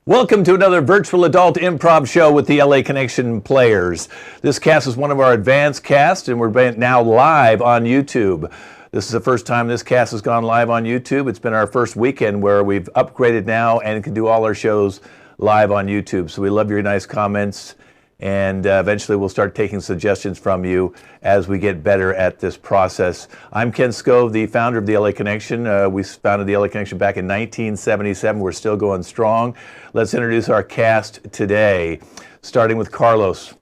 Welcome to another virtual adult improv show with the LA Connection players. This cast is one of our advanced casts, and we're now live on YouTube. This is the first time this cast has gone live on YouTube. It's been our first weekend where we've upgraded now and can do all our shows live on YouTube. So we love your nice comments, and eventually we'll start taking suggestions from you as we get better at this process. I'm Ken Scove, the founder of the LA Connection. We founded the LA Connection back in 1977. We're still going strong. Let's introduce our cast today, starting with Carlos.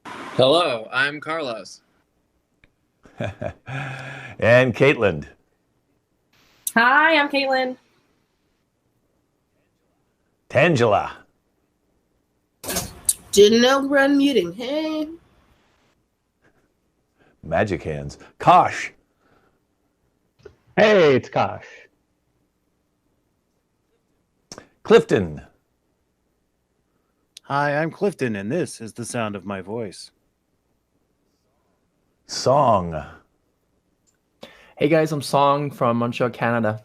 Hello, I'm Carlos. And Caitlin. Hi, I'm Caitlin. Tangela. Didn't know we're unmuting. Hey. Magic hands. Kosh. Hey, it's Kosh. Clifton. Hi, I'm Clifton, and this is the sound of my voice. Song. Hey guys, I'm Song from Montreal, Canada.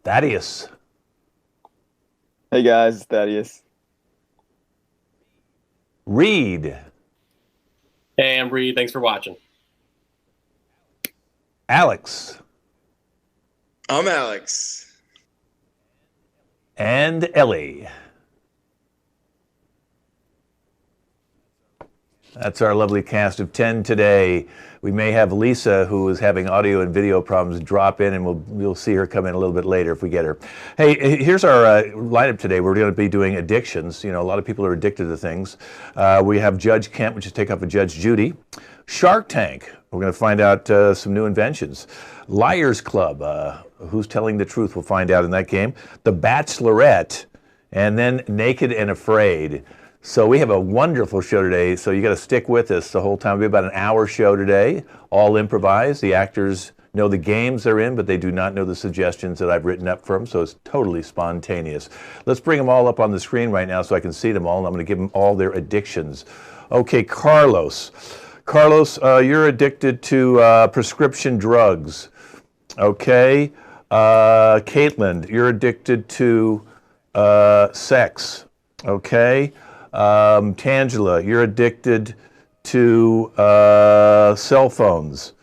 Thaddeus. Hey guys, it's Thaddeus. Reed. Hey, I'm Reed. Thanks for watching. Alex. I'm Alex. And Ellie. That's our lovely cast of 10 today. We may have Lisa, who is having audio and video problems, drop in, and we'll see her come in a little bit later if we get her. Hey, here's our lineup today. We're going to be doing addictions. You know, a lot of people are addicted to things. We have Judge Kent, which is take up with Judge Judy. Shark Tank. We're going to find out some new inventions. Liars Club. Who's telling the truth? We'll find out in that game. The Bachelorette. And then Naked and Afraid. So we have a wonderful show today, so you got to stick with us the whole time. It'll be about an hour show today, all improvised. The actors know the games they're in, but they do not know the suggestions that I've written up for them, so it's totally spontaneous. Let's bring them all up on the screen right now so I can see them all, and I'm going to give them all their addictions. Okay, Carlos. Carlos, you're addicted to prescription drugs. Okay. Caitlin, you're addicted to sex. Okay. Tangela, you're addicted to cell phones.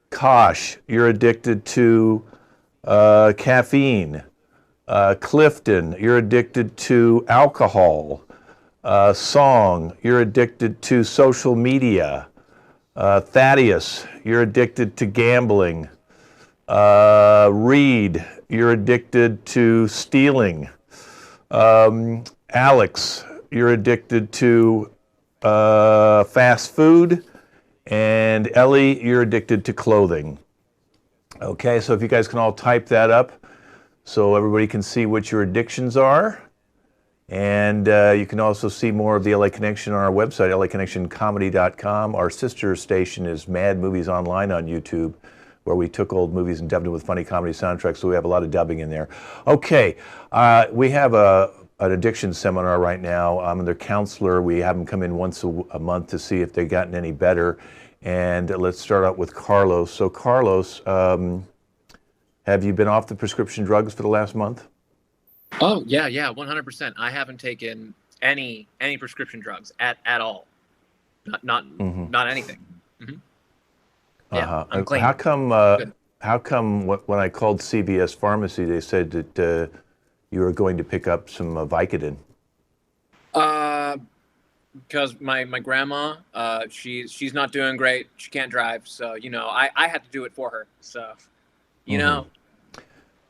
Kosh, you're addicted to caffeine. Clifton, you're addicted to alcohol. Song, you're addicted to social media. Thaddeus, you're addicted to gambling. Reed, you're addicted to stealing. Alex, you're addicted to fast food, and Ellie, you're addicted to clothing. Okay, so if you guys can all type that up so everybody can see what your addictions are. And you can also see more of the LA Connection on our website, laconnectioncomedy.com. Our sister station is Mad Movies Online on YouTube, where we took old movies and dubbed them with funny comedy soundtracks, so we have a lot of dubbing in there. Okay, we have an addiction seminar right now. I'm their counselor. We have them come in once a month to see if they've gotten any better. And let's start out with Carlos. So Carlos, have you been off the prescription drugs for the last month? Oh, yeah, 100%. I haven't taken any prescription drugs at all. Not anything. Mm-hmm. Yeah, I'm clean. How come when I called CVS Pharmacy, they said that you were going to pick up some Vicodin? Because my grandma, she's not doing great. She can't drive, so I had to do it for her. So, you know.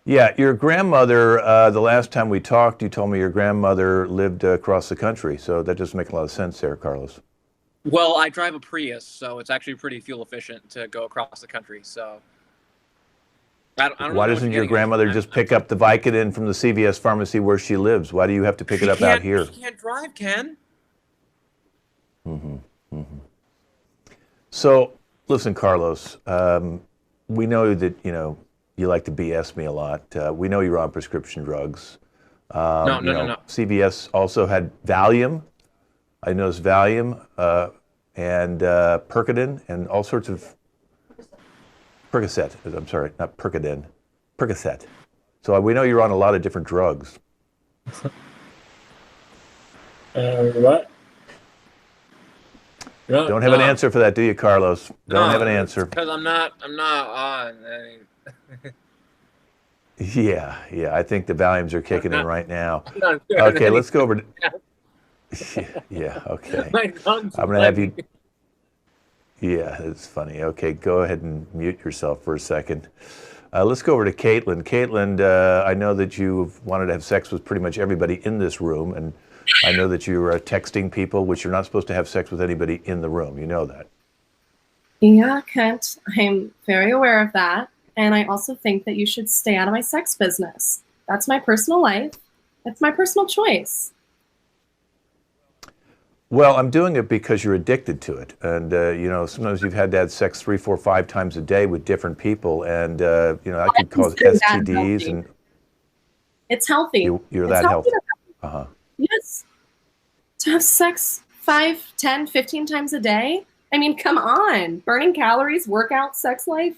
Yeah, your grandmother. The last time we talked, you told me your grandmother lived across the country. So that doesn't make a lot of sense there, Carlos. Well, I drive a Prius, so it's actually pretty fuel efficient to go across the country. So. I don't Why doesn't your grandmother just pick up the Vicodin from the CVS Pharmacy where she lives? Why do you have to pick it up out here? She can't drive, Ken. So, listen, Carlos, we know that, you like to BS me a lot. We know you're on prescription drugs. No. CVS also had Valium. I noticed Valium and Percodan and all sorts of Percocet. I'm sorry, not Percodan. Percocet. So we know you're on a lot of different drugs. What? No, Don't have an answer for that, do you, Carlos? Don't have an answer. Because I'm not on. Yeah, I think the Valiums are kicking in right now. I'm not Okay, let's go over to... Yeah, okay. My tongue's I'm going to have you... Yeah, it's funny. Okay, go ahead and mute yourself for a second. Let's go over to Caitlin. Caitlin, I know that you've wanted to have sex with pretty much everybody in this room, and I know that you're texting people, which you're not supposed to have sex with anybody in the room. You know that. Yeah, Kent, I'm very aware of that. And I also think that you should stay out of my sex business. That's my personal life. It's my personal choice. Well, I'm doing it because you're addicted to it. And, you know, sometimes you've had to have sex 3, 4, 5 times a day with different people. And, you know, that could cause STDs. And it's healthy. You're that healthy. Uh-huh. Yes. To have sex 5, 10, 15 times a day? I mean, come on. Burning calories, workout, sex life?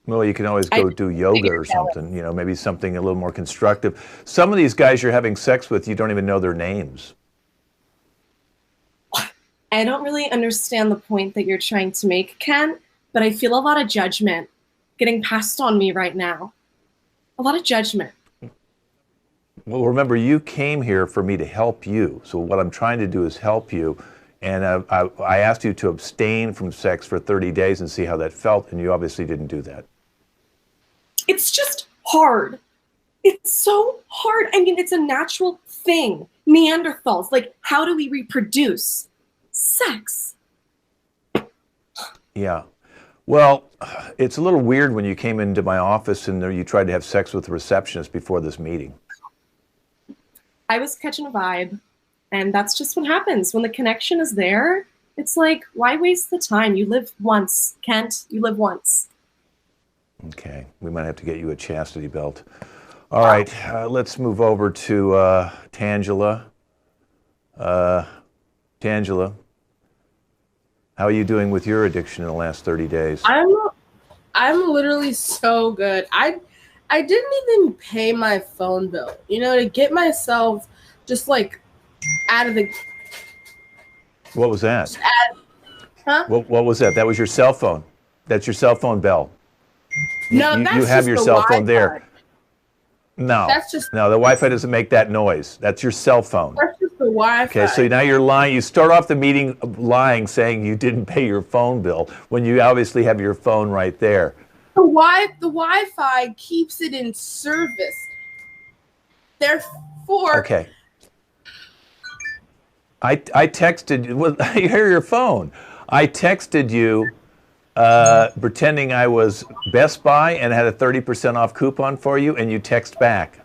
Well, you can always go do yoga or something, you know, maybe something a little more constructive. Some of these guys you're having sex with, you don't even know their names. I don't really understand the point that you're trying to make, Ken, but I feel a lot of judgment getting passed on me right now. A lot of judgment. Well, remember, you came here for me to help you. So what I'm trying to do is help you. And I asked you to abstain from sex for 30 days and see how that felt, and you obviously didn't do that. It's just hard. It's so hard. I mean, it's a natural thing. Neanderthals, like, how do we reproduce? Sex. Yeah. Well, it's a little weird when you came into my office and you tried to have sex with the receptionist before this meeting. I was catching a vibe, and that's just what happens. When the connection is there, it's like, why waste the time? You live once, Kent. You live once. Okay. We might have to get you a chastity belt. All right. Let's move over to Tangela. Tangela, how are you doing with your addiction in the last 30 days? I'm literally so good. I didn't even pay my phone bill, you know, to get myself just like out of the. What was that? Huh? What was that? That was your cell phone. That's your cell phone bell. No, you that's have just your the cell phone Wi-Fi. there. No, That's just no. The Wi-Fi doesn't make that noise. That's your cell phone. That's just the Wi-Fi. Okay, so now you're lying. You start off the meeting lying, saying you didn't pay your phone bill when you obviously have your phone right there. The Wi-Fi keeps it in service. Therefore, Okay. I texted you. Well, I hear your phone. I texted you pretending I was Best Buy and had a 30% off coupon for you, and you text back.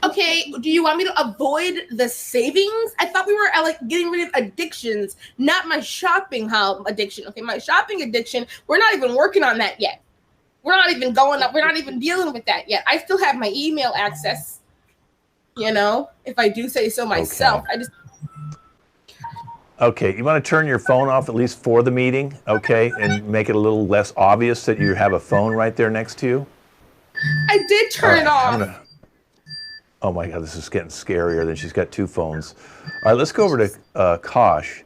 okay, do you want me to avoid the savings? I thought we were like getting rid of addictions, not my shopping addiction. Okay, my shopping addiction, we're not even working on that yet. We're not even going up. We're not even dealing with that yet. I still have my email access, you know, if I do say so myself. Okay. Okay, you want to turn your phone off at least for the meeting, okay, and make it a little less obvious that you have a phone right there next to you? I did turn it off. Oh my God, this is getting scarier than she's got 2 phones. All right, let's go over to Kosh.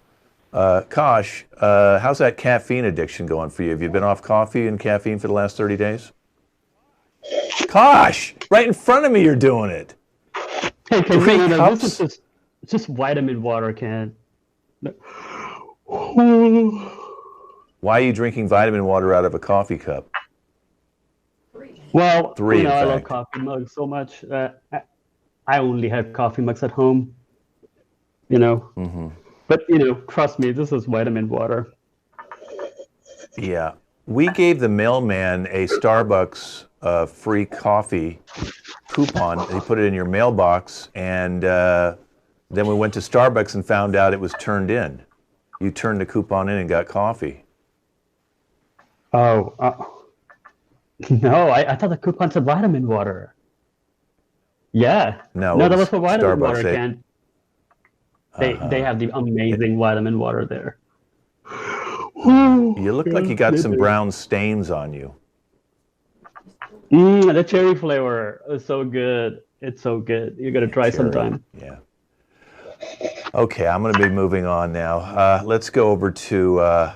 Kosh, how's that caffeine addiction going for you? Have you been off coffee and caffeine for the last 30 days? Kosh, right in front of me you're doing it. Hey, this is just vitamin water, Ken. Why are you drinking vitamin water out of a coffee cup? Well, 3, in I love fact. coffee mugs so much. I only have coffee mugs at home, you know. Mm-hmm. But, you know, trust me, this is vitamin water. Yeah. We gave the mailman a Starbucks free coffee coupon. He put it in your mailbox, and then we went to Starbucks and found out it was turned in. You turned the coupon in and got coffee. Oh, no, I thought the coupon said vitamin water. Yeah. No, that was for vitamin Starbucks, water, Ken. They have the amazing vitamin water there. You look like you got some brown stains on you. The cherry flavor is so good. It's so good. You got to try sometime. Yeah. Okay, I'm going to be moving on now. Let's go over to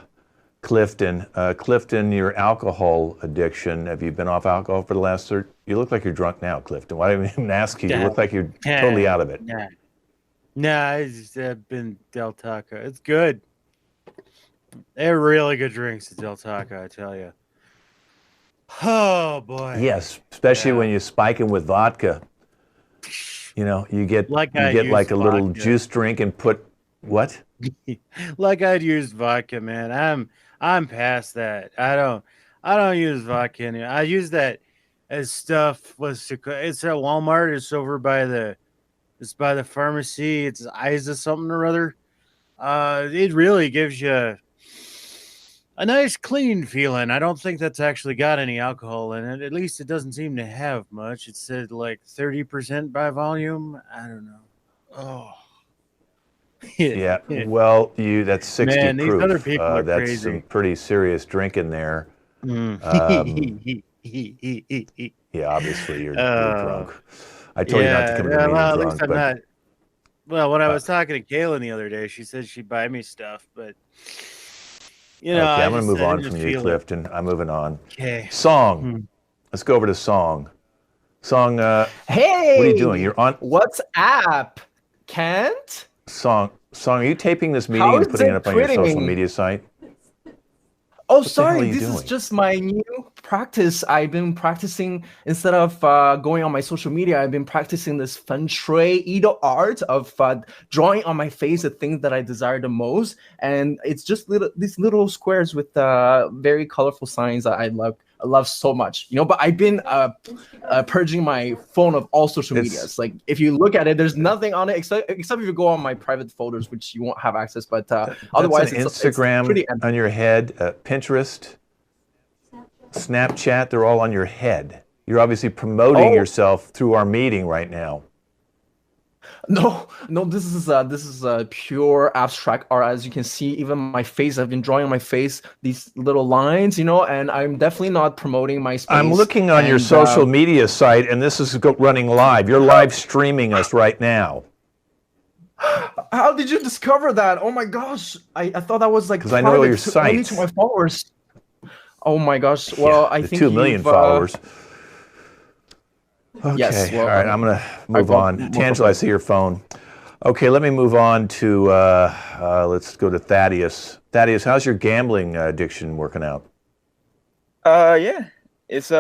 Clifton. Clifton, your alcohol addiction. Have you been off alcohol for the last You look like you're drunk now, Clifton. Why didn't I even ask you? You look like you're totally out of it. Nah, I've been Del Taco. It's good. They're really good drinks at Del Taco, I tell you. Oh, boy. Yes, especially when you spike them with vodka. You know, you get like a little juice drink and put what? Like I'd used vodka, man. I'm past that. I don't use vodka anymore. I use that as stuff it's at Walmart. It's over by the pharmacy. It's Isa something or other. It really gives you a nice clean feeling. I don't think that's actually got any alcohol in it. At least it doesn't seem to have much. It said like 30% by volume. I don't know. Oh. Yeah. Well, that's 60 Man, proof. these other people are that's crazy. some pretty serious drinking there. Yeah, obviously you're drunk. I told you not to come to the meeting drunk. I'm not. Well, when I was talking to Kaylin the other day, she said she'd buy me stuff, but you know, okay, I'm going to move on from you, Clifton. I'm moving on. Okay. Song. Let's go over to Song. Song. Hey. What are you doing? You're on. What's up, Kent? Song. Are you taping this meeting and putting it up on your social media site? Oh, sorry. This is just my new practice. I've been practicing instead of going on my social media. I've been practicing this feng shui art of drawing on my face the things that I desire the most, and it's just these little squares with very colorful signs that I love so much. You know, but I've been purging my phone of all social medias. Like if you look at it, there's nothing on it except if you go on my private folders, which you won't have access. But otherwise, it's Instagram it's on your head, Pinterest, Snapchat. They're all on your head. You're obviously promoting yourself through our meeting right now. No, this is a pure abstract art. As you can see, even my face, I've been drawing on my face these little lines, you know, and I'm definitely not promoting my space. I'm looking on your social media site, and this is running live. You're live streaming us right now. How did you discover that? Oh my gosh, I thought that was like because I know your site. Only to my followers. Oh my gosh. Well, yeah, I think 2 million followers. Okay, yes, well, all right, I'm going to move on. Tangela, I see your phone. Okay, let me move on to, let's go to Thaddeus. Thaddeus, how's your gambling addiction working out? Yeah, it's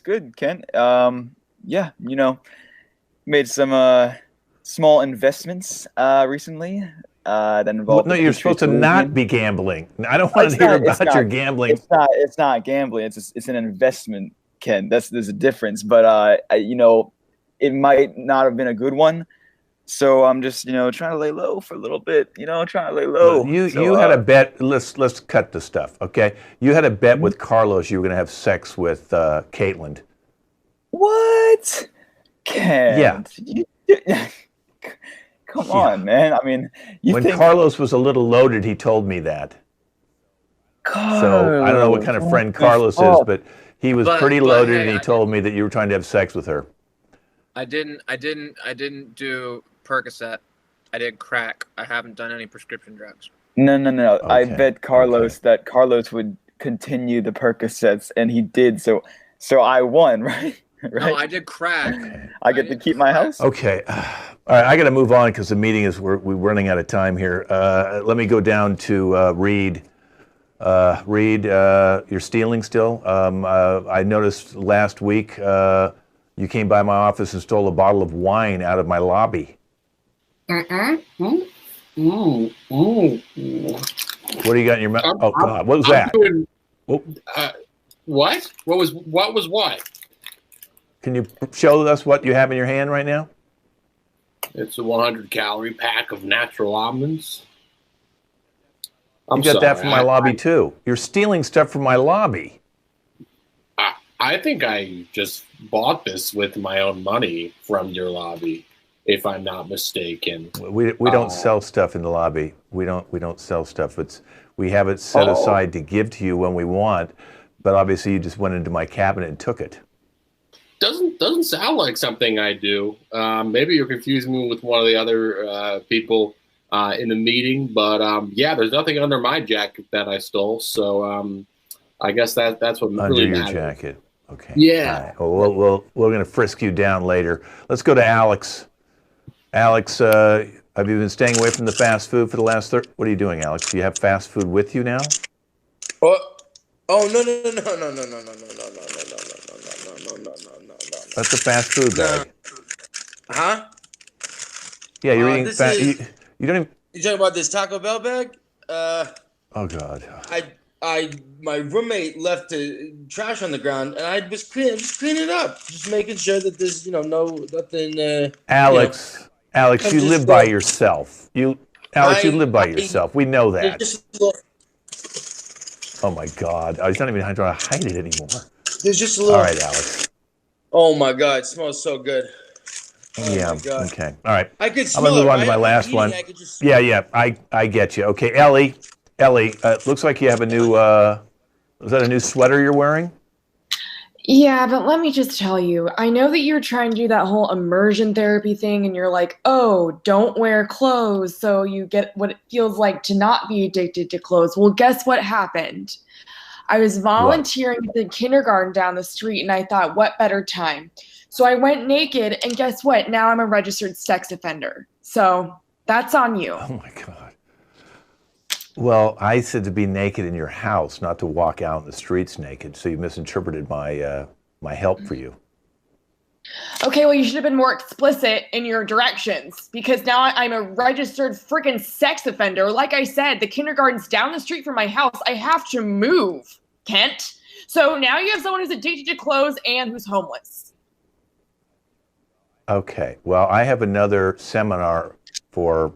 good, Ken. Yeah, you know, made some small investments recently that involved. No, you're supposed to not be gambling. I don't want to hear about your gambling. It's not gambling. It's an investment. Ken, there's a difference, but you know, it might not have been a good one, so I'm just trying to lay low for a little bit, trying to lay low. You had a bet. Let's cut the stuff, okay? You had a bet with Carlos. You were going to have sex with Caitlin. What? Ken? Yeah. Come on, man. I mean, when Carlos was a little loaded, he told me that. So I don't know what kind of friend Carlos is, but. He was pretty loaded, and he told me that you were trying to have sex with her. I didn't do Percocet. I did crack. I haven't done any prescription drugs. No. Okay. I bet Carlos that Carlos would continue the Percocets, and he did. So I won, right? No, I did crack. I get to keep my house. Okay. All right, I got to move on because the meeting we're running out of time here. Let me go down to Reed. Reed, you're stealing still. I noticed last week you came by my office and stole a bottle of wine out of my lobby. What do you got in your mouth? Oh God, what was that? What? What was what? Can you show us what you have in your hand right now? It's a 100-calorie pack of natural almonds. You got that from my lobby too. You're stealing stuff from my lobby. I think I just bought this with my own money from your lobby. if I'm not mistaken. We don't sell stuff in the lobby. We don't sell stuff. We have it set aside to give to you when we want, but obviously you just went into my cabinet and took it. Doesn't sound like something I do. Maybe you're confusing me with one of the other people in the meeting, but yeah, there's nothing under my jacket that I stole. So I guess that's what under really your matters. jacket. Okay. Yeah. All right. Well, we're going to frisk you down later. Let's go to Alex. Alex, have you been staying away from the fast food for the last What are you doing, Alex? Do you have fast food with you now? Oh no. That's a fast food bag. Huh? Yeah, you're eating fast. You don't even. You talking about this Taco Bell bag? Oh God. My roommate left the trash on the ground, and I was cleaning it up, just making sure that there's nothing. Alex, you live by yourself. You live by yourself. We know that. Oh my God, he's not even trying to hide it anymore. There's just a little. All right, Alex. Oh my God, it smells so good. Oh yeah. My God. Okay. All right. I could I'm gonna move on to my last one. Yeah. I get you. Okay, Ellie. Looks like you have a new. Is that a new sweater you're wearing? Yeah, but let me just tell you, I know that you're trying to do that whole immersion therapy thing, and you're like, oh, don't wear clothes so you get what it feels like to not be addicted to clothes. Well, guess what happened? I was volunteering at the kindergarten down the street, and I thought, what better time? So I went naked, and guess what? Now I'm a registered sex offender. So that's on you. Oh, my God. Well, I said to be naked in your house, not to walk out in the streets naked. So you misinterpreted my my help for you. Okay, well, you should have been more explicit in your directions, because now I'm a registered freaking sex offender. Like I said, the kindergarten's down the street from my house. I have to move, Kent. So now you have someone who's addicted to clothes and who's homeless. Okay. Well, I have another seminar for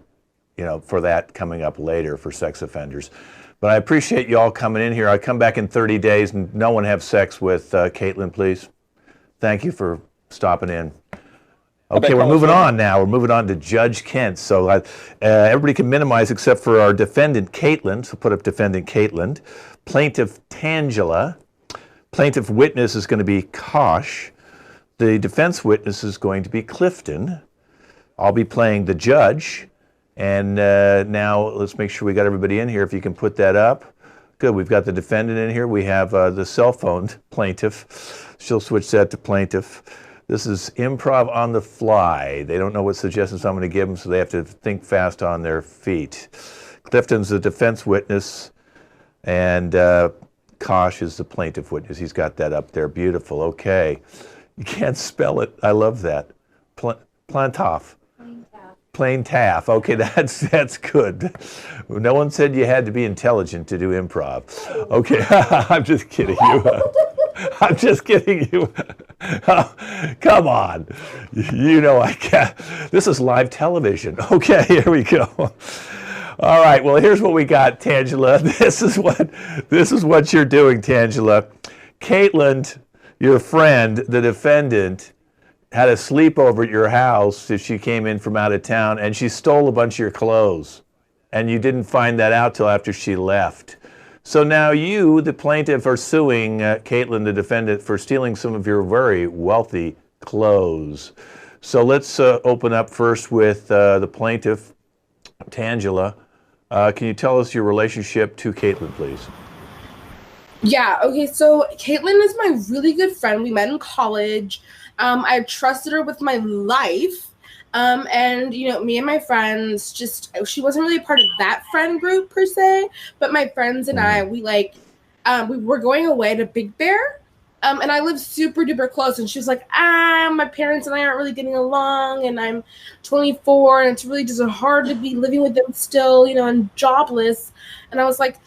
that coming up later for sex offenders. But I appreciate you all coming in here. I come back in 30 days and no one have sex with Caitlin, please. Thank you for stopping in. Okay, we're moving on now. We're moving on to Judge Kent. So everybody can minimize except for our defendant, Caitlin. So put up defendant Caitlin. Plaintiff Tangela. Plaintiff witness is going to be Kosh. The defense witness is going to be Clifton. I'll be playing the judge. And now let's make sure we got everybody in here. If you can put that up. Good, we've got the defendant in here. We have the cell phone plaintiff. She'll switch that to plaintiff. This is improv on the fly. They don't know what suggestions I'm going to give them, so they have to think fast on their feet. Clifton's the defense witness, and Kosh is the plaintiff witness. He's got that up there. Beautiful. Okay. You can't spell it. I love that. Plantoff. Plain taff. Okay, that's good. No one said you had to be intelligent to do improv. Okay, I'm just kidding you. I'm just kidding you. Come on. You know I can't. This is live television. Okay, here we go. All right, well, here's what we got, Tangela. This is what you're doing, Tangela. Caitlin, your friend, the defendant, had a sleepover at your house if she came in from out of town, and she stole a bunch of your clothes. And you didn't find that out till after she left. So now you, the plaintiff, are suing Caitlin, the defendant, for stealing some of your very wealthy clothes. So let's open up first with the plaintiff, Tangela. Can you tell us your relationship to Caitlin, please? Yeah, okay, so Caitlin is my really good friend. We met in college. I've trusted her with my life. And, me and my friends she wasn't really a part of that friend group per se, but my friends and I, we were going away to Big Bear. And I live super duper close. And she was like, my parents and I aren't really getting along. And I'm 24 and it's really just hard to be living with them still, and jobless. And I was like,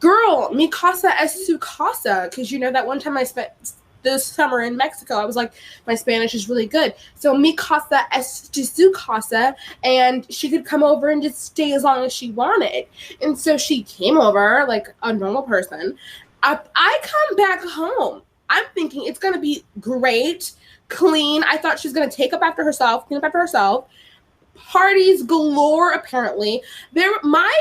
girl, mi casa es su casa. Because, that one time I spent this summer in Mexico, I was like, my Spanish is really good. So mi casa es su casa, and she could come over and just stay as long as she wanted. And so she came over like a normal person. I come back home. I'm thinking it's going to be great. clean. I thought she was going to clean up after herself. Parties galore, apparently. My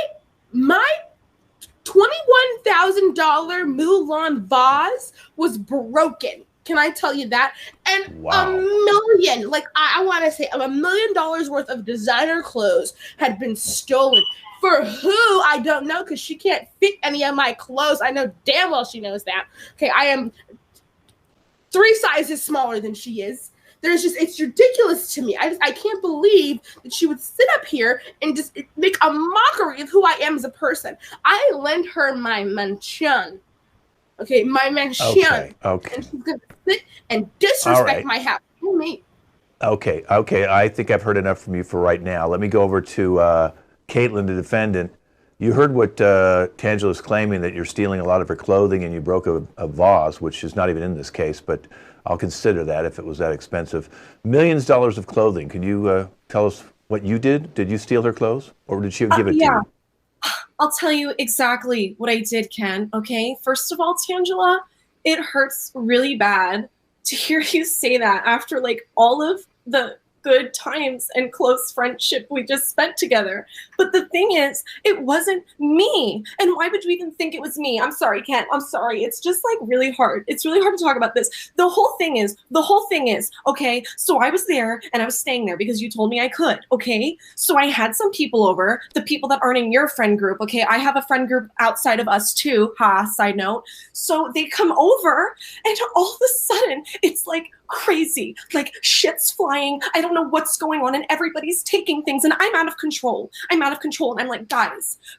$21,000 Mulan vase was broken. Can I tell you that? And wow. $1 million, like I want to say $1 million worth of designer clothes had been stolen. For who? I don't know, because she can't fit any of my clothes. I know damn well she knows that. Okay, I am 3 sizes smaller than she is. It's ridiculous to me. I can't believe that she would sit up here and just make a mockery of who I am as a person. I lent her my mansion. Okay, my mansion. Okay. And she's going to sit and disrespect my house. Me. Okay. I think I've heard enough from you for right now. Let me go over to Caitlin, the defendant. You heard what Tangela's claiming, that you're stealing a lot of her clothing and you broke a vase, which is not even in this case, but I'll consider that if it was that expensive. $Millions of clothing. Can you tell us what you did? Did you steal her clothes, or did she give it to you? I'll tell you exactly what I did, Ken, okay? First of all, Tangela, it hurts really bad to hear you say that after like all of the good times and close friendship we just spent together. But the thing is, it wasn't me. And why would you even think it was me? I'm sorry, Ken. I'm sorry. It's just like really hard. It's really hard to talk about this. The whole thing is, okay, so I was there and I was staying there because you told me I could, okay? So I had some people over, the people that aren't in your friend group, okay? I have a friend group outside of us too, side note. So they come over and all of a sudden it's like crazy, like shit's flying. I don't know what's going on and everybody's taking things and I'm out of control. And I'm like,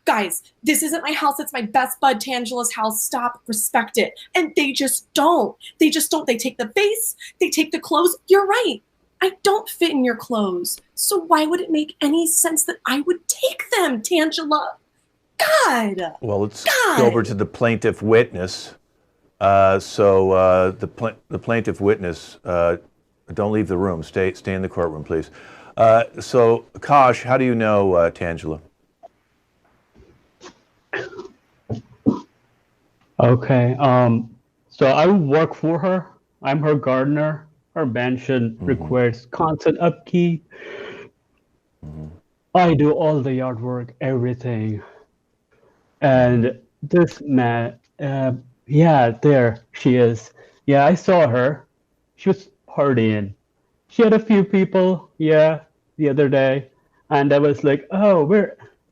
guys, this isn't my house. It's my best bud Tangela's house. Stop, respect it. And they just don't. They take the vase, they take the clothes. You're right. I don't fit in your clothes. So why would it make any sense that I would take them, Tangela? God. Well, let's go over to the plaintiff witness. The plaintiff witness, don't leave the room. Stay in the courtroom, please. So, Kosh, how do you know Tangela? Okay. So I work for her. I'm her gardener. Her mansion requires constant upkeep. I do all the yard work, everything. And this man, yeah, there she is. Yeah, I saw her. She was partying. She had a few people, the other day. And I was like, oh,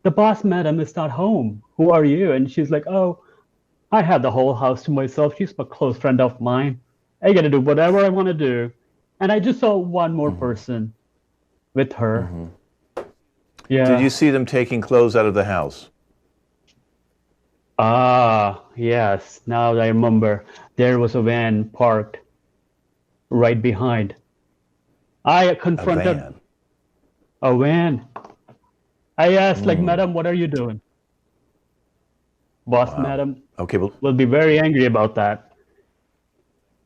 the boss madam is not home. Who are you? And she's like, oh, I have the whole house to myself. She's a close friend of mine. I get to do whatever I want to do. And I just saw one more person with her. Yeah. Did you see them taking clothes out of the house? Yes. Now I remember. There was a van parked right behind. I confronted a van. I asked, madam, what are you doing? Boss, madam. Okay, well, will be very angry about that.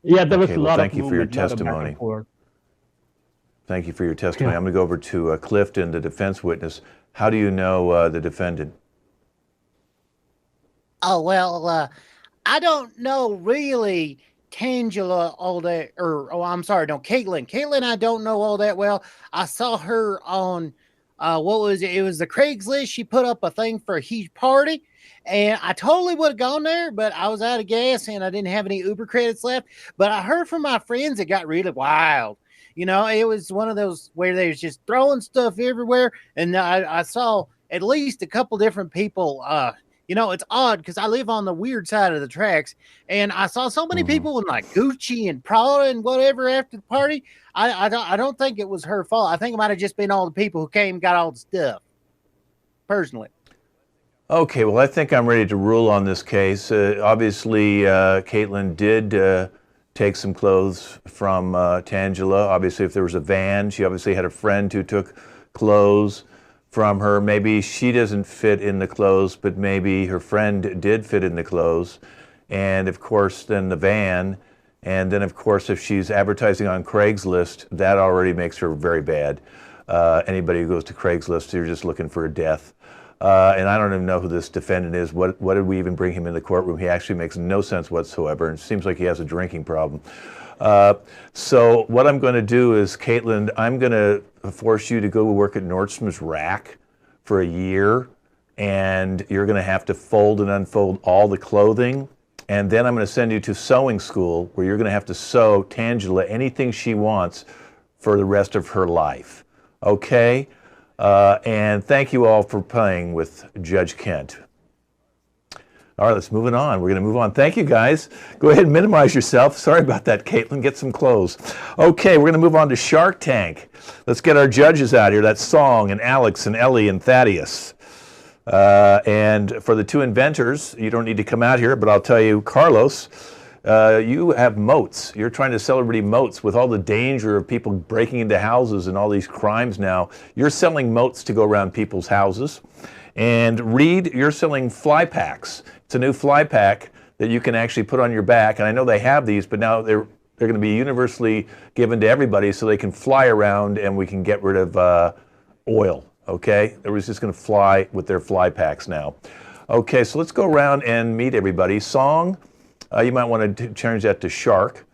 Yeah, there was a lot of thank you for your testimony. Thank you for your testimony. I'm going to go over to Clifton, the defense witness. How do you know the defendant? Oh, well, I don't know really Tangela all that, Caitlin. Caitlin, I don't know all that well. I saw her on, what was it? It was the Craigslist. She put up a thing for a huge party, and I totally would have gone there, but I was out of gas and I didn't have any Uber credits left. But I heard from my friends it got really wild. You know, it was one of those where they was just throwing stuff everywhere, and I saw at least a couple different people. You know, it's odd because I live on the weird side of the tracks, and I saw so many people in like Gucci and Prada and whatever after the party. I don't think it was her fault. I think it might have just been all the people who came and got all the stuff. Personally. Okay, well, I think I'm ready to rule on this case. Obviously, Caitlin did take some clothes from Tangela. Obviously, if there was a van, she obviously had a friend who took clothes from her. Maybe she doesn't fit in the clothes, but maybe her friend did fit in the clothes. And of course, then the van. And then, of course, if she's advertising on Craigslist, that already makes her very bad. Anybody who goes to Craigslist, you're just looking for a death. And I don't even know who this defendant is. What did we even bring him in the courtroom? He actually makes no sense whatsoever. And it seems like he has a drinking problem. So what I'm going to do is, Caitlin, I'm going to force you to go work at Nordstrom's Rack for a year, and you're going to have to fold and unfold all the clothing. And then I'm going to send you to sewing school, where you're going to have to sew Tangela anything she wants for the rest of her life. Okay? And thank you all for playing with Judge Kent. All right, let's move it on. We're going to move on. Thank you, guys. Go ahead and minimize yourself. Sorry about that, Caitlin. Get some clothes. Okay, we're going to move on to Shark Tank. Let's get our judges out here. That's Song and Alex and Ellie and Thaddeus. And for the two inventors, you don't need to come out here, but I'll tell you, Carlos, you have moats. You're trying to sell everybody moats with all the danger of people breaking into houses and all these crimes now. You're selling moats to go around people's houses. And Reed, you're selling fly packs. It's a new fly pack that you can actually put on your back. And I know they have these, but now they're going to be universally given to everybody so they can fly around and we can get rid of oil. Okay? Everybody's just going to fly with their fly packs now. Okay, so let's go around and meet everybody. Song, you might want to change that to Shark.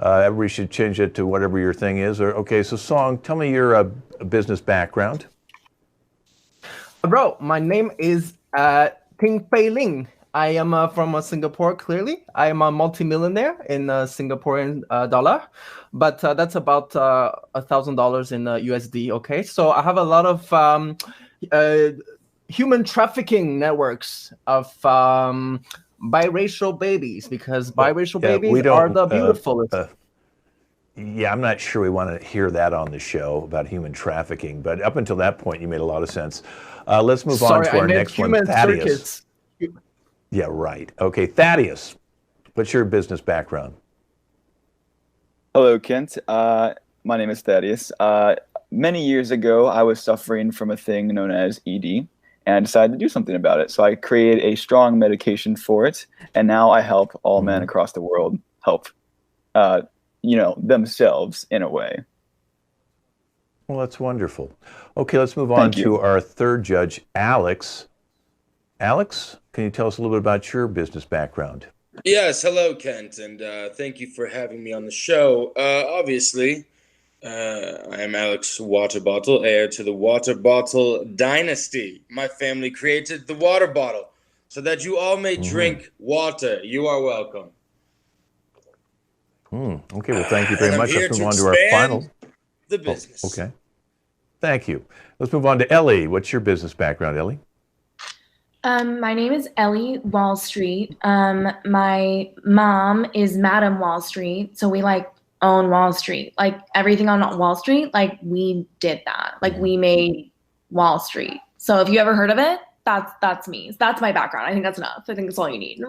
Everybody should change it to whatever your thing is. Okay, so Song, tell me your business background. Bro, my name is Ting Pei Ling. I am from Singapore, clearly. I am a multimillionaire in Singaporean dollar, but that's about $1,000 in USD, okay? So I have a lot of human trafficking networks of biracial babies, because biracial babies are the beautifulest. Yeah, I'm not sure we want to hear that on the show about human trafficking, but up until that point, you made a lot of sense. Let's move on to our next one, Thaddeus. Yeah, right. Okay, Thaddeus, what's your business background? Hello, Kent. My name is Thaddeus. Many years ago, I was suffering from a thing known as ED, and I decided to do something about it. So I created a strong medication for it, and now I help all men across the world help, themselves in a way. Well, that's wonderful. Okay, let's move on to our third judge, Alex. Alex, can you tell us a little bit about your business background? Yes, hello, Kent, and thank you for having me on the show. Obviously, I am Alex Water Bottle, heir to the water bottle dynasty. My family created the water bottle so that you all may drink water. You are welcome. Okay, well, thank you very much. Let's move on to our final. The business. Okay. Thank you. Let's move on to Ellie. What's your business background, Ellie? My name is Ellie Wall Street. My mom is Madam Wall Street, so we own Wall Street. Everything on Wall Street, we did that. We made Wall Street. So if you ever heard of it, that's me. That's my background. I think that's enough. I think that's all you need.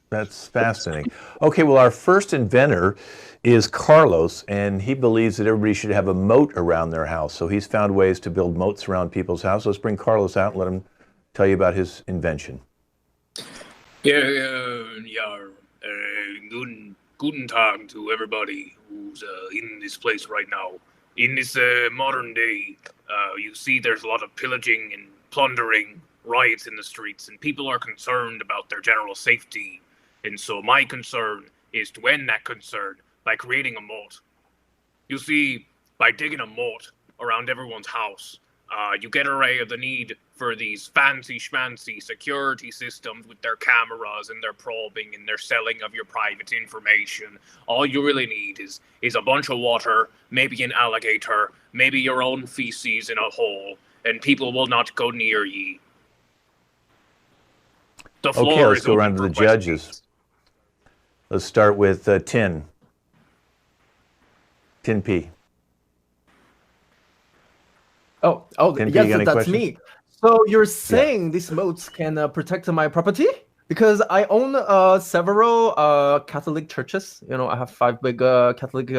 That's fascinating. Okay, well, our first inventor is Carlos, and he believes that everybody should have a moat around their house. So he's found ways to build moats around people's houses. Let's bring Carlos out and let him tell you about his invention. Guten Tag to everybody who's in this place right now. In this modern day, you see there's a lot of pillaging and plundering, riots in the streets, and people are concerned about their general safety. And so my concern is to end that concern by creating a moat. You see, by digging a moat around everyone's house, you get rid of the need for these fancy schmancy security systems with their cameras and their probing and their selling of your private information. All you really need is a bunch of water, maybe an alligator, maybe your own feces in a hole, and people will not go near ye. The floor okay, let's is go around to the judges. Let's start with Tin. Tin P. Oh, Tin P, yes, that's me. So you're saying these moats can protect my property? Because I own several Catholic churches. I have 5 big Catholic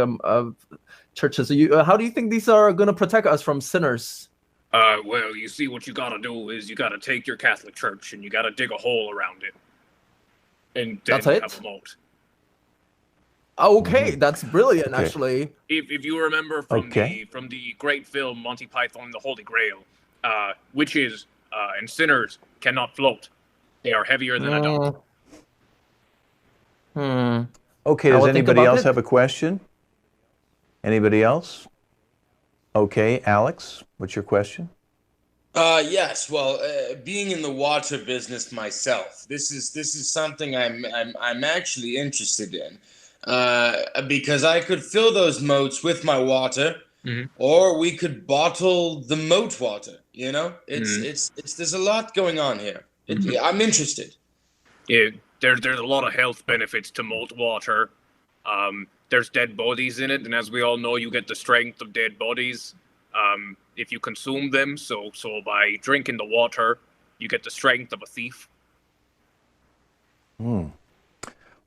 churches. How do you think these are going to protect us from sinners? Well, you see, what you gotta do is you gotta take your Catholic church and you gotta dig a hole around it. And then have a moat. Okay, that's brilliant, actually. If you remember from the great film Monty Python and the Holy Grail, witches and sinners cannot float. They are heavier than a dog. Okay, I does will think anybody about else it. have a question? Anybody else? Okay, Alex, what's your question? Yes. Well, being in the water business myself, this is something I'm actually interested in, because I could fill those moats with my water, or we could bottle the moat water. You know, it's there's a lot going on here. I'm interested. Yeah, there's a lot of health benefits to malt water. There's dead bodies in it, and as we all know, you get the strength of dead bodies if you consume them. So by drinking the water, you get the strength of a thief. Well,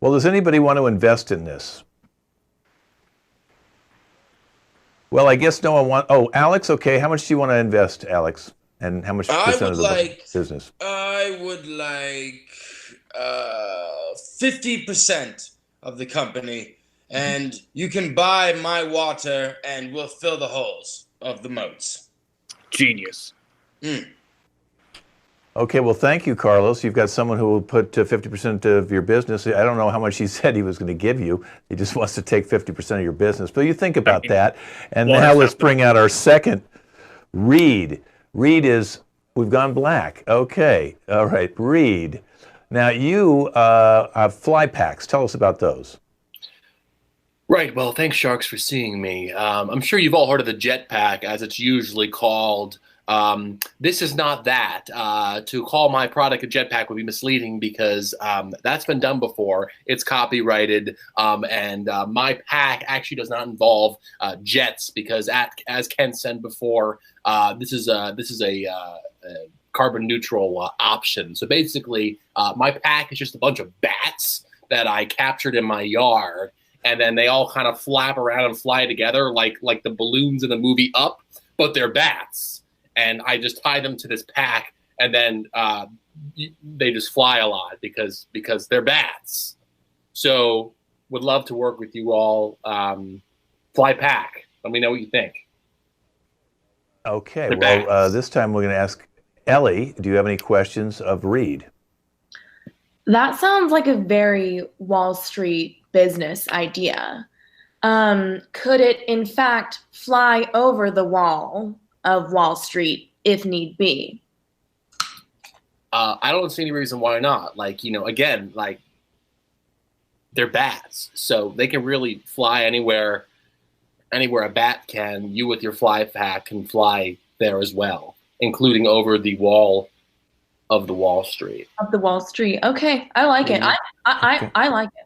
does anybody want to invest in this? Well, I guess no one wants. Oh, Alex, okay. How much do you want to invest, Alex? And how much percent of the business? I would like 50% of the company, and you can buy my water, and we'll fill the holes of the moats. Genius. Okay, well, thank you, Carlos. You've got someone who will put 50% of your business. I don't know how much he said he was going to give you. He just wants to take 50% of your business. But you think about that. And now let's bring out our second, Reed. Reed is, we've gone black. Okay, all right, Reed. Now you have fly packs. Tell us about those. Right. Well, thanks, Sharks, for seeing me. I'm sure you've all heard of the jetpack, as it's usually called. This is not that. To call my product a jetpack would be misleading because that's been done before. It's copyrighted, and my pack actually does not involve jets because, as Ken said before, this is a carbon neutral option. So basically, my pack is just a bunch of bats that I captured in my yard. And then they all kind of flap around and fly together like the balloons in the movie Up, but they're bats. And I just tie them to this pack, and then they just fly a lot because they're bats. So would love to work with you all. Fly pack. Let me know what you think. Okay, well, this time we're going to ask Ellie, do you have any questions of Reed? That sounds like a very Wall Street business idea. Could it, in fact, fly over the wall of Wall Street if need be? I don't see any reason why not. Like, again, like they're bats, so they can really fly anywhere a bat can. You with your fly pack can fly there as well, including over the wall of the Wall Street. Of the Wall Street. Okay, I like it. I like it.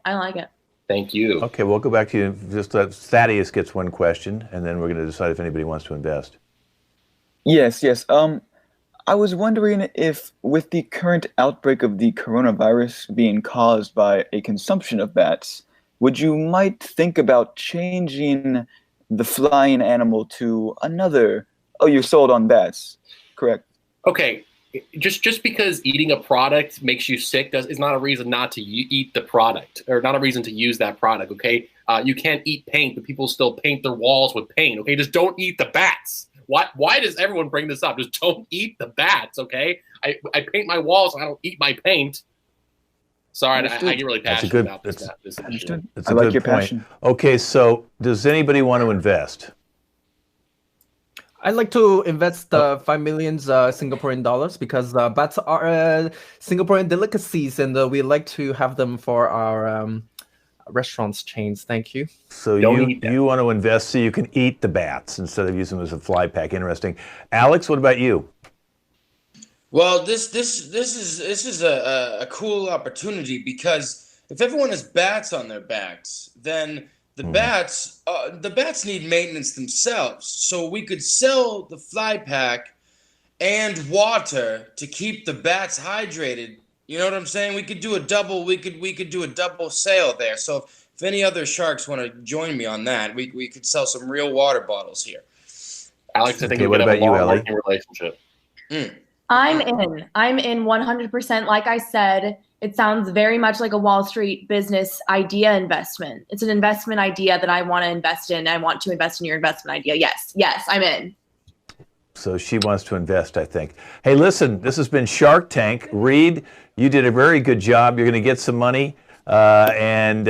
I like it. Thank you. Okay, we'll go back to you. Just Thaddeus gets one question, and then we're going to decide if anybody wants to invest. Yes. I was wondering if, with the current outbreak of the coronavirus being caused by a consumption of bats, would you might think about changing the flying animal to another? Oh, you're sold on bats, correct? Okay. Just because eating a product makes you sick is not a reason not to eat the product, or not a reason to use that product, okay? You can't eat paint, but people still paint their walls with paint, okay? Just don't eat the bats. Why does everyone bring this up? Just don't eat the bats, okay? I paint my walls, I don't eat my paint. Sorry, I get really passionate about this. Understood. That's a good point. Passion. Okay, so does anybody want to invest? I'd like to invest 5 million Singaporean dollars because bats are Singaporean delicacies, and we like to have them for our restaurants chains. Thank you. So you want to invest so you can eat the bats instead of using them as a fly pack. Interesting. Alex, what about you? Well, this is a cool opportunity because if everyone has bats on their backs, then the bats need maintenance themselves. So we could sell the fly pack and water to keep the bats hydrated. You know what I'm saying? We could do a double. We could do a double sale there. So if any other sharks want to join me on that, we could sell some real water bottles here. Alex, I think we're gonna have a long working relationship. I'm in 100%. Like I said, it sounds very much like a Wall Street business idea investment. It's an investment idea that I want to invest in. I want to invest in your investment idea. Yes, I'm in. So she wants to invest, I think. Hey, listen, this has been Shark Tank. Reed, you did a very good job. You're going to get some money. And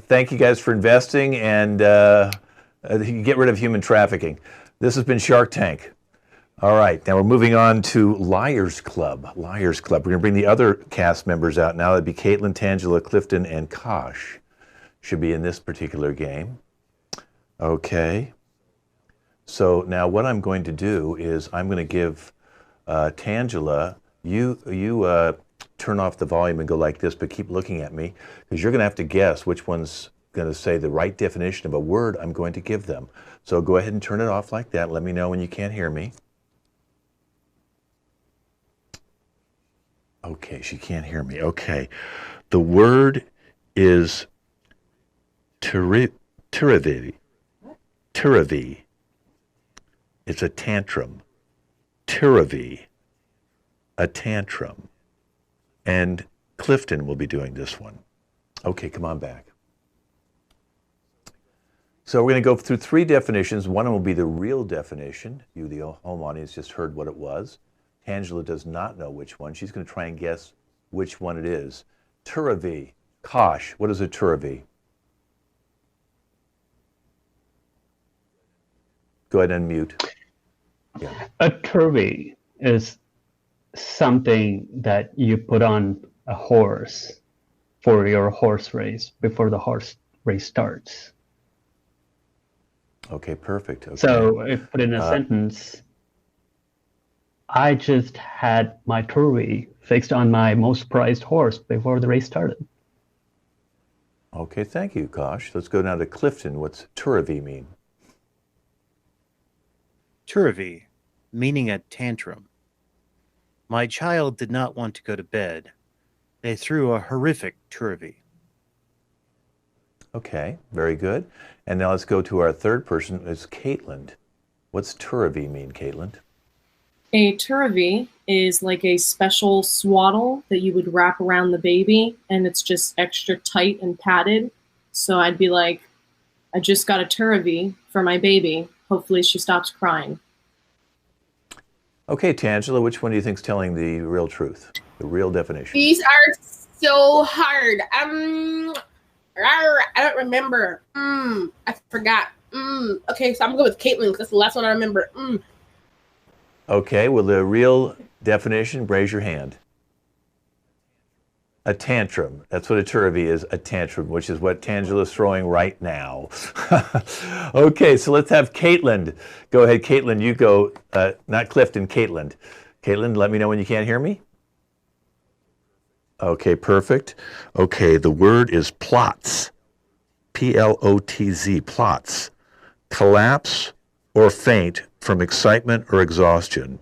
thank you guys for investing, and get rid of human trafficking. This has been Shark Tank. All right, now we're moving on to Liars Club. Liars Club. We're going to bring the other cast members out now. That'd be Caitlin, Tangela, Clifton, and Kosh. Should be in this particular game. Okay. So now what I'm going to do is I'm going to give Tangela, you turn off the volume and go like this, but keep looking at me, because you're going to have to guess which one's going to say the right definition of a word I'm going to give them. So go ahead and turn it off like that. Let me know when you can't hear me. Okay, she can't hear me. Okay. The word is tiravi. It's a tantrum. Tiravi. A tantrum. And Clifton will be doing this one. Okay, come on back. So we're going to go through 3 definitions. One will be the real definition. You, the home audience, just heard what it was. Tangela does not know which one. She's going to try and guess which one it is. Turavi. Kosh, what is a turavi? Go ahead and mute. Yeah. A turvy is something that you put on a horse for your horse race before the horse race starts. Okay, perfect. Okay. So if put in a sentence, I just had my turvy fixed on my most prized horse before the race started. Okay, thank you, Kosh. Let's go now to Clifton. What's turavi mean? Turavi, meaning a tantrum. My child did not want to go to bed. They threw a horrific turavi. Okay, very good. And now let's go to our third person. It's Caitlin. What's turavi mean, Caitlin? A turavi is like a special swaddle that you would wrap around the baby, and it's just extra tight and padded. So I'd be like, I just got a turavi for my baby. Hopefully she stops crying. Okay, Tangela, which one do you think's telling the real truth, the real definition? These are so hard. I don't remember. I forgot. Okay, so I'm going to go with Caitlin because that's the last one I remember. Okay, well, the real definition, raise your hand. A tantrum. That's what a turavi is, a tantrum, which is what Tangela's throwing right now. Okay, so let's have Caitlin. Go ahead, Caitlin, you go. Not Clifton, Caitlin. Caitlin, let me know when you can't hear me. Okay, perfect. Okay, the word is plots. P-L-O-T-Z, plots. Collapse or faint from excitement or exhaustion.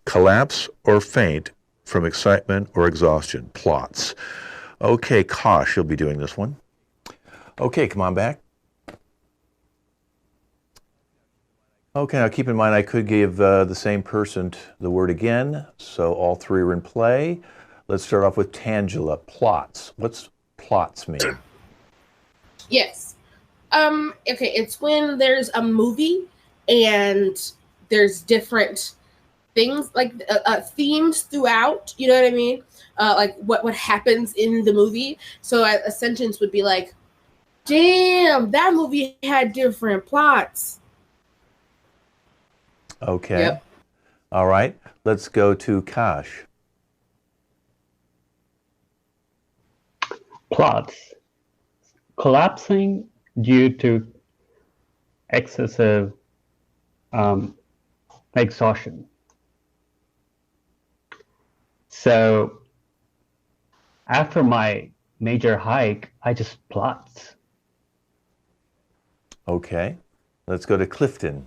Collapse or faint from excitement or exhaustion. Plots. Okay, Kosh, you'll be doing this one. Okay, come on back. Okay, now keep in mind I could give the same person the word again, so all 3 are in play. Let's start off with Tangela. Plots. What's plots mean? Yes. Okay, it's when there's a movie and there's different things like themes throughout. You know what I mean? Like what happens in the movie. So a sentence would be like, "Damn, that movie had different plots." Okay. Yep. All right. Let's go to Kosh. Plots. Collapsing due to excessive exhaustion. So after my major hike, I just plots. Okay. Let's go to Clifton.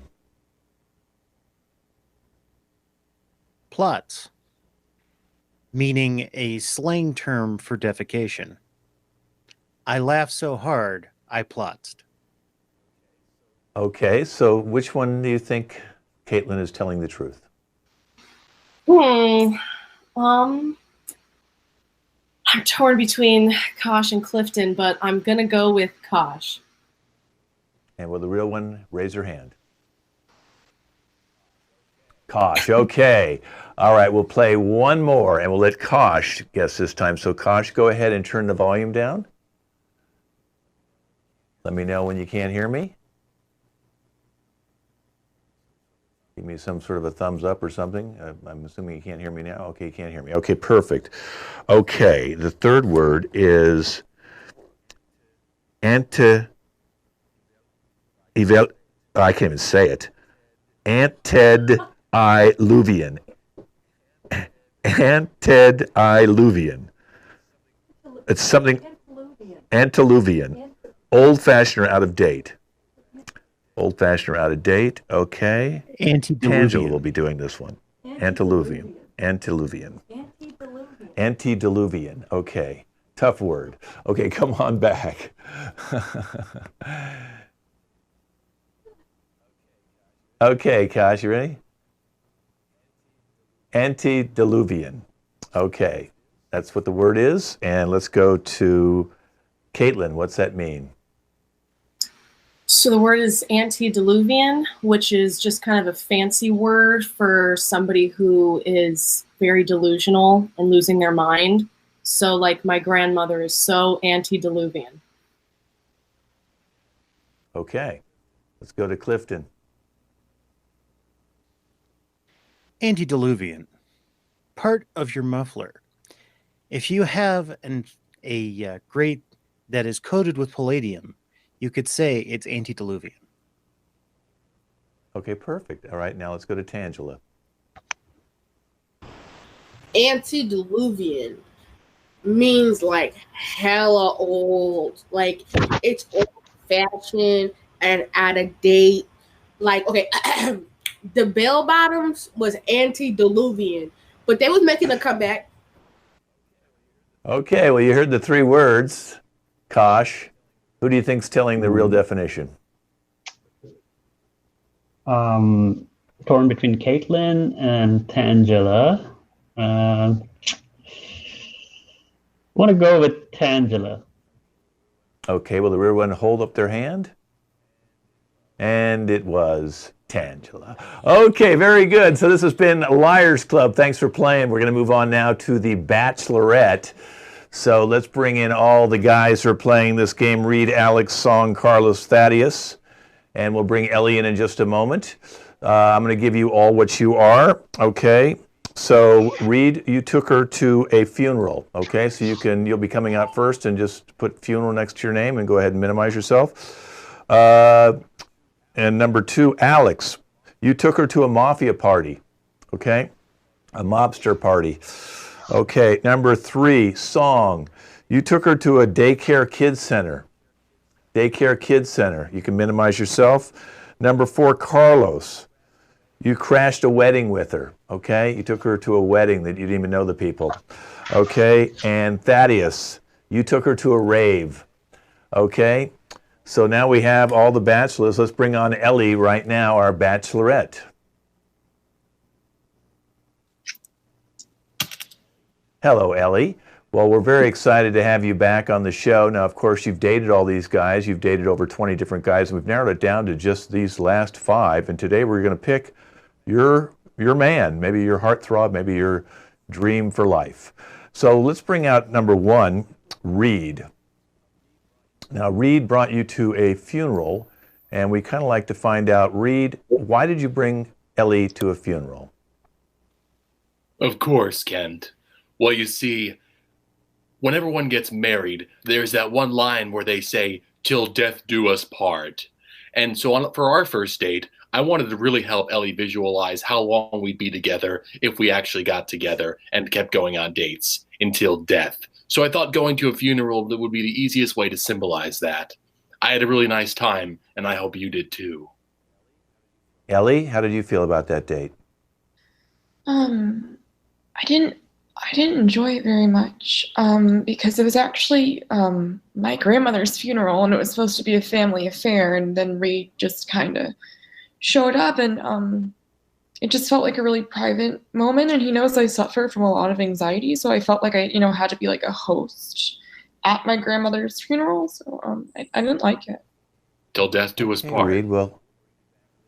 Plots, meaning a slang term for defecation. I laughed so hard, I plotzed. Okay, so which one do you think Caitlin is telling the truth? I'm torn between Kosh and Clifton, but I'm gonna go with Kosh. And will the real one raise her hand? Kosh, okay. All right, we'll play one more and we'll let Kosh guess this time. So Kosh, go ahead and turn the volume down. Let me know when you can't hear me. Give me some sort of a thumbs up or something. I'm assuming you can't hear me now. Okay, you can't hear me. Okay, perfect. Okay, the third word is I can't even say it. Antediluvian. Antediluvian. It's something antediluvian. Old-fashioned or out of date. Old-fashioned or out of date. Okay. Tangela will be doing this one. Antediluvian. Antediluvian. Antediluvian. Okay. Tough word. Okay, come on back. Okay, Kash, you ready? Antediluvian. Okay, that's what the word is. And let's go to Caitlin. What's that mean? So the word is antediluvian, which is just kind of a fancy word for somebody who is very delusional and losing their mind. So like my grandmother is so antediluvian. Okay, let's go to Clifton. Antediluvian, part of your muffler. If you have a grate that is coated with palladium, you could say it's antediluvian. Okay, perfect. All right, now let's go to Tangela. Antediluvian means like hella old, like it's old fashioned and out of date. Like, okay, the bell bottoms was antediluvian, but they was making a comeback. Okay, well, you heard the three words. Kosh, who do you think's telling the real definition? Torn between Caitlin and Tangela. Want to go with Tangela. Okay, will the rear one hold up their hand? And it was Tangela. Okay, very good. So this has been Liars Club. Thanks for playing. We're going to move on now to the Bachelorette. So let's bring in all the guys who are playing this game. Reed, Alex, Song, Carlos, Thaddeus. And we'll bring Ellie in just a moment. I'm going to give you all what you are. Okay. So Reed, you took her to a funeral. Okay. So you'll be coming out first and just put funeral next to your name and go ahead and minimize yourself. And number two, Alex, you took her to a mafia party. Okay. A mobster party. Okay. Number three, Song, you took her to a daycare kids center. Daycare Kids Center. You can minimize yourself. Number four, Carlos. You crashed a wedding with her, okay? You took her to a wedding that you didn't even know the people, okay? And Thaddeus, you took her to a rave, okay? So now we have all the bachelors. Let's bring on Ellie right now, our Bachelorette. Hello, Ellie. Well, we're very excited to have you back on the show. Now, of course, you've dated all these guys. You've dated over 20 different guys. And we've narrowed it down to just these last 5. And today we're going to pick your man, maybe your heartthrob, maybe your dream for life. So let's bring out number 1, Reed. Now, Reed brought you to a funeral, and we kind of like to find out, Reed, why did you bring Ellie to a funeral? Of course, Kent. Well, you see, when everyone gets married, there's that one line where they say, "Till death do us part." And so for our first date, I wanted to really help Ellie visualize how long we'd be together if we actually got together and kept going on dates until death. So I thought going to a funeral would be the easiest way to symbolize that. I had a really nice time, and I hope you did too. Ellie, how did you feel about that date? I didn't enjoy it very much because it was actually my grandmother's funeral and it was supposed to be a family affair, and then Reed just kind of showed up, and it just felt like a really private moment, and he knows I suffer from a lot of anxiety, so I felt like I had to be like a host at my grandmother's funeral, so I didn't like it. Till death do us part. Reed, well,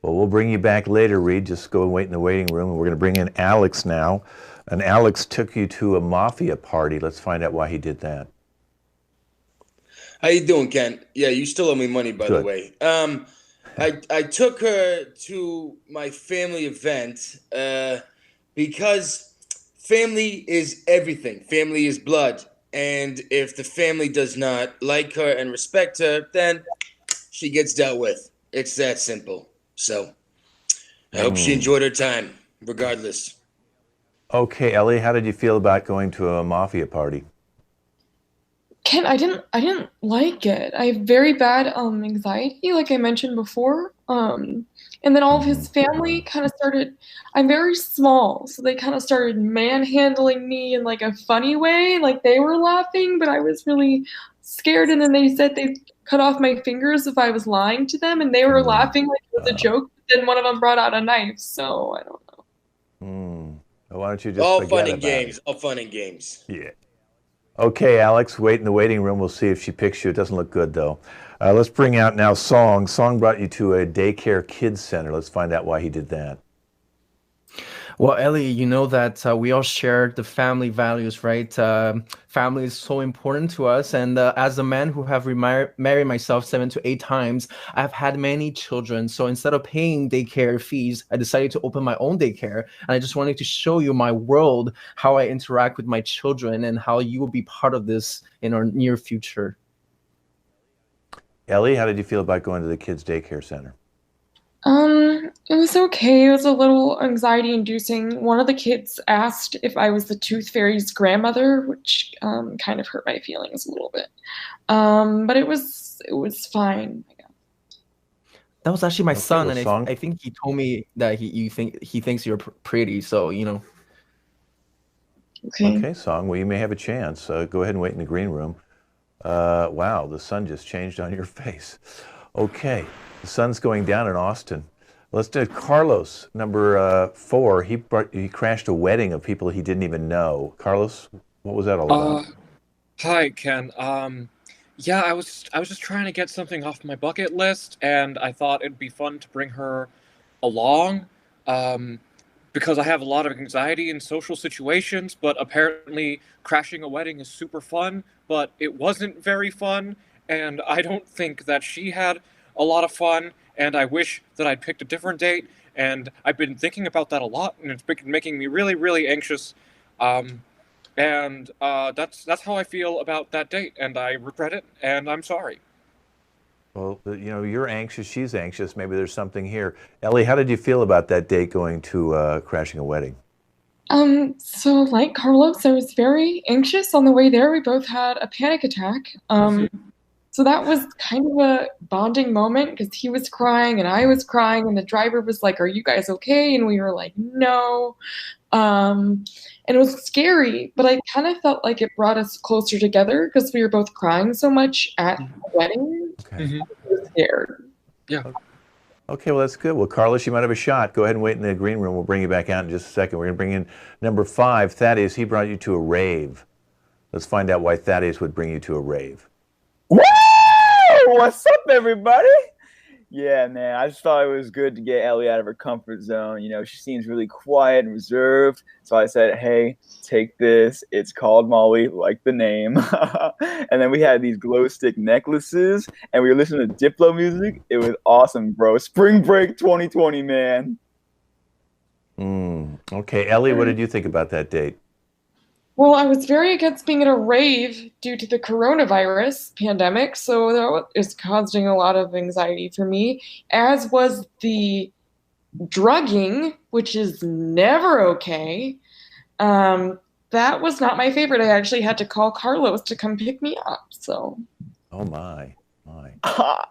we'll bring you back later, Reed. Just go and wait in the waiting room, and we're going to bring in Alex now. And Alex took you to a mafia party. Let's find out why he did that. How you doing, Ken? Yeah, you still owe me money, by the way. I took her to my family event because family is everything. Family is blood. And if the family does not like her and respect her, then she gets dealt with. It's that simple. So I hope she enjoyed her time, regardless. Okay, Ellie, how did you feel about going to a mafia party? Ken, I didn't like it. I have very bad anxiety, like I mentioned before. And then all of his family kind of started. I'm very small, so they kind of started manhandling me in like a funny way. Like they were laughing, but I was really scared. And then they said they'd cut off my fingers if I was lying to them, and they were laughing like it was a joke. But then one of them brought out a knife, so I don't know. Why don't you just All forget fun and about games. it? All fun and games. Yeah. Okay, Alex, wait in the waiting room. We'll see if she picks you. It doesn't look good, though. Let's bring out now Song. Song brought you to a daycare kids center. Let's find out why he did that. Well, Ellie, you know that we all share the family values, right? Family is so important to us. And as a man who have married myself 7 to 8 times, I've had many children. So instead of paying daycare fees, I decided to open my own daycare. And I just wanted to show you my world, how I interact with my children, and how you will be part of this in our near future. Ellie, how did you feel about going to the kids' daycare center? It was okay. It was a little anxiety inducing. One of the kids asked if I was the Tooth Fairy's grandmother, which kind of hurt my feelings a little bit. But it was fine. That was actually my son, and Song. I think he told me that he thinks you're pretty. So you know. Okay. Okay, Song. Well, you may have a chance. Go ahead and wait in the green room. Wow, the sun just changed on your face. Okay, the sun's going down in Austin. Let's do Carlos, number 4. He crashed a wedding of people he didn't even know. Carlos, what was that all about? Hi, Ken. Yeah, I was just trying to get something off my bucket list, and I thought it'd be fun to bring her along, because I have a lot of anxiety in social situations, but apparently crashing a wedding is super fun, but it wasn't very fun, and I don't think that she had a lot of fun, and I wish that I'd picked a different date, and I've been thinking about that a lot, and it's been making me really, really anxious. And that's how I feel about that date, and I regret it, and I'm sorry. Well, you know, you're anxious, she's anxious. Maybe there's something here. Ellie, how did you feel about that date going to crashing a wedding? So like Carlos, I was very anxious on the way there. We both had a panic attack. So that was kind of a bonding moment because he was crying and I was crying, and the driver was like, "Are you guys okay?" And we were like, "No." And it was scary, but I kind of felt like it brought us closer together because we were both crying so much at the wedding. Okay. I was scared. Yeah. Okay, well, that's good. Well, Carlos, you might have a shot. Go ahead and wait in the green room. We'll bring you back out in just a second. We're going to bring in number 5, Thaddeus. He brought you to a rave. Let's find out why Thaddeus would bring you to a rave. Woo! What's up, everybody? Yeah, man, I just thought it was good to get Ellie out of her comfort zone. You know, she seems really quiet and reserved. So I said, hey, take this. It's called Molly, like the name. And then we had these glow stick necklaces, and we were listening to Diplo music. It was awesome, bro. Spring break 2020, man. Okay, Ellie, what did you think about that date? Well, I was very against being at a rave due to the coronavirus pandemic, so that is causing a lot of anxiety for me, as was the drugging, which is never okay. That was not my favorite. I actually had to call Carlos to come pick me up, so. Oh, my.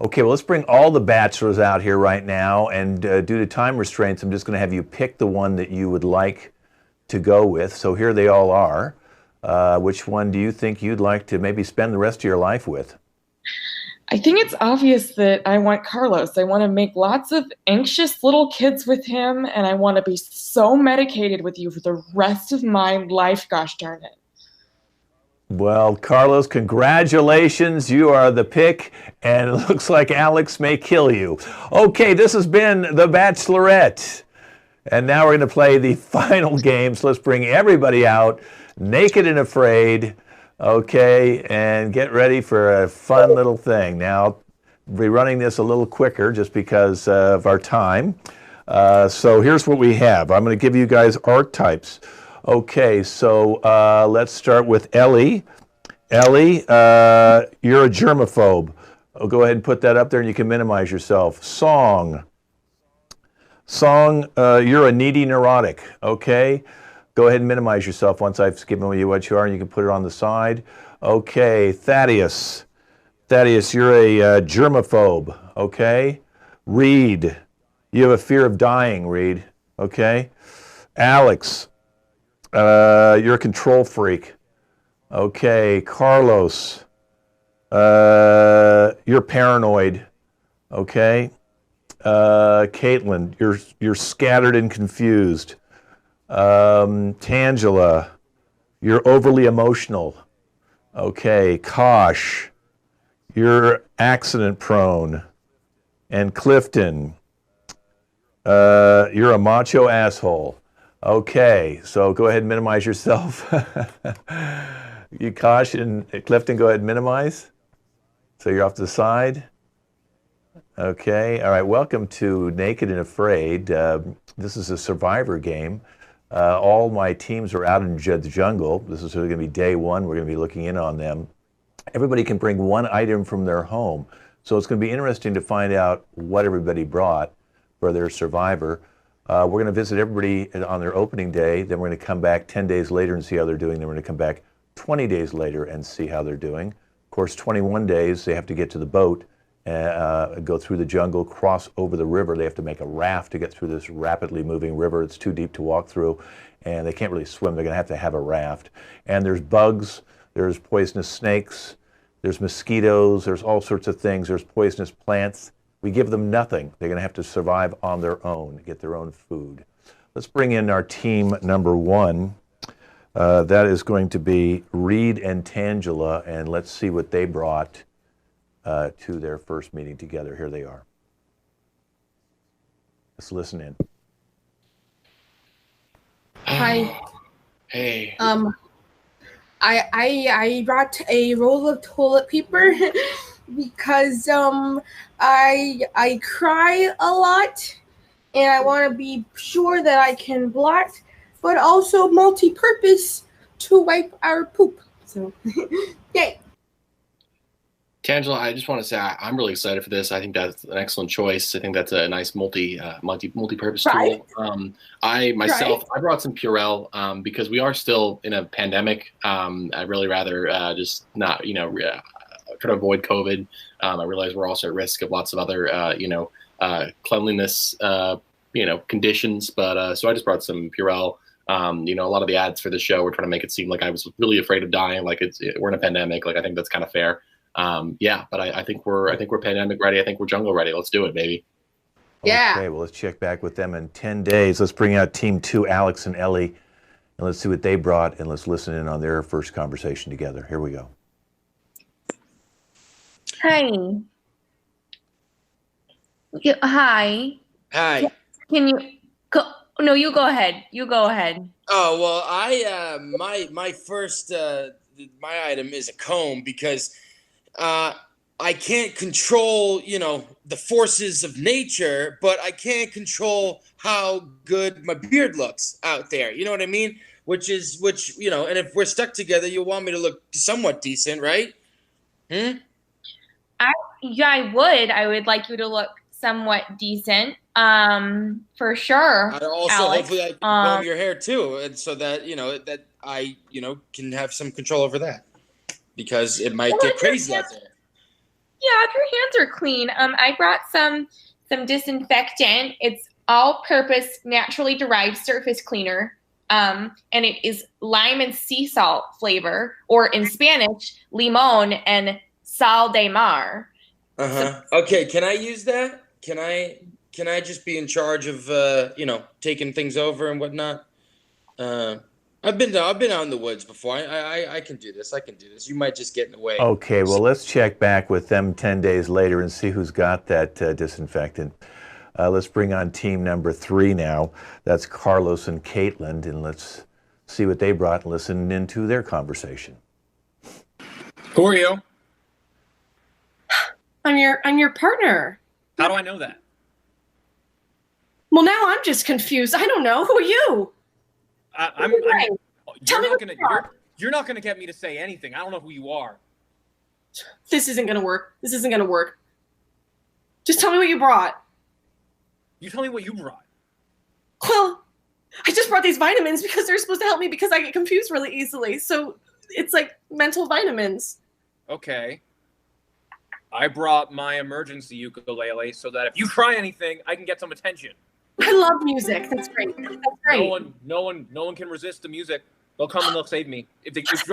Okay, well, let's bring all the bachelors out here right now, and due to time restraints, I'm just going to have you pick the one that you would like to go with. So here they all are. Which one do you think you'd like to maybe spend the rest of your life with? I think it's obvious that I want Carlos. I want to make lots of anxious little kids with him, and I want to be so medicated with you for the rest of my life, gosh darn it. Well, Carlos, congratulations. You are the pick, and it looks like Alex may kill you. Okay, this has been The Bachelorette. And now we're going to play the final game. So let's bring everybody out, naked and afraid. Okay, and get ready for a fun little thing. Now, we'll be running this a little quicker just because of our time. So here's what we have. I'm going to give you guys archetypes. Okay, so let's start with Ellie. Ellie, you're a germaphobe. Oh, go ahead and put that up there and you can minimize yourself. Song. Song, you're a needy neurotic. Okay, go ahead and minimize yourself once I've given you what you are, and you can put it on the side. Okay, Thaddeus. Thaddeus, you're a germaphobe. Okay. Reed, you have a fear of dying, Reed. Okay. Alex, you're a control freak. Okay. Carlos, you're paranoid. Okay. Caitlin, you're scattered and confused. Tangela, you're overly emotional. Okay. Kosh, you're accident prone. And Clifton, you're a macho asshole. Okay, so go ahead and minimize yourself. You, Kosh and Clifton, go ahead and minimize. So you're off to the side. Okay, all right, welcome to Naked and Afraid. This is a survivor game. All my teams are out in the jungle. This is going to be day one. We're going to be looking in on them. Everybody can bring one item from their home. So it's going to be interesting to find out what everybody brought for their survivor. We're going to visit everybody on their opening day. Then we're going to come back 10 days later and see how they're doing. Then we're going to come back 20 days later and see how they're doing. Of course, 21 days, they have to get to the boat, go through the jungle, cross over the river. They have to make a raft to get through this rapidly moving river. It's too deep to walk through, and they can't really swim. They're going to have a raft. And there's bugs. There's poisonous snakes, there's mosquitoes, there's all sorts of things, there's poisonous plants. We give them nothing. They're going to have to survive on their own, get their own food. Let's bring in our team number one. That is going to be Reed and Tangela, and let's see what they brought to their first meeting together. Here they are. Let's listen in. Hi. Hey. I brought a roll of toilet paper because I cry a lot and I want to be sure that I can blot, but also multi-purpose to wipe our poop. So, yay. Tangela, I just want to say I'm really excited for this. I think that's an excellent choice. I think that's a nice multi-purpose tool. I myself, I brought some Purell because we are still in a pandemic. I'd really rather just not, try to avoid COVID. I realize we're also at risk of lots of other, cleanliness, conditions. But so I just brought some Purell. A lot of the ads for the show were trying to make it seem like I was really afraid of dying. Like we're in a pandemic. Like I think that's kind of fair. But I think we're pandemic ready. I think we're jungle ready. Let's do it, baby. Yeah. Okay, well, let's check back with them in 10 days. Let's bring out team 2, Alex and Ellie, and let's see what they brought, and let's listen in on their first conversation together. Here we go. Hi. Hi. Hi. Can you go? No, you go ahead. You go ahead. Oh well, my first my item is a comb because I can't control the forces of nature, but I can't control how good my beard looks out there. You know what I mean? Which and if we're stuck together, you want me to look somewhat decent, right? I would. I would like you to look somewhat decent. For sure. Also, Alex. hopefully, I can comb your hair too, and so that that I can have some control over that because it might get crazy out there. Yeah, if your hands are clean. I brought some disinfectant. It's all-purpose, naturally derived surface cleaner. And it is lime and sea salt flavor, or in Spanish, limon and sal de mar. Okay, can I use that? Can I just be in charge of taking things over and whatnot? I've been out in the woods before. I can do this. You might just get in the way. Okay, well, let's check back with them 10 days later and see who's got that disinfectant. Let's bring on team number 3 now. That's Carlos and Caitlin, and let's see what they brought and listen into their conversation. Who are you? I'm your partner. How do I know that? Well, now I'm just confused. I don't know. Who are you? You're not gonna get me to say anything. I don't know who you are. This isn't gonna work. This isn't gonna work. Just tell me what you brought. You tell me what you brought. Well, I just brought these vitamins because they're supposed to help me because I get confused really easily. So it's like mental vitamins. Okay. I brought my emergency ukulele so that if you try anything, I can get some attention. I love music. That's great. That's great. No one can resist the music. They'll come and they'll save me. If they just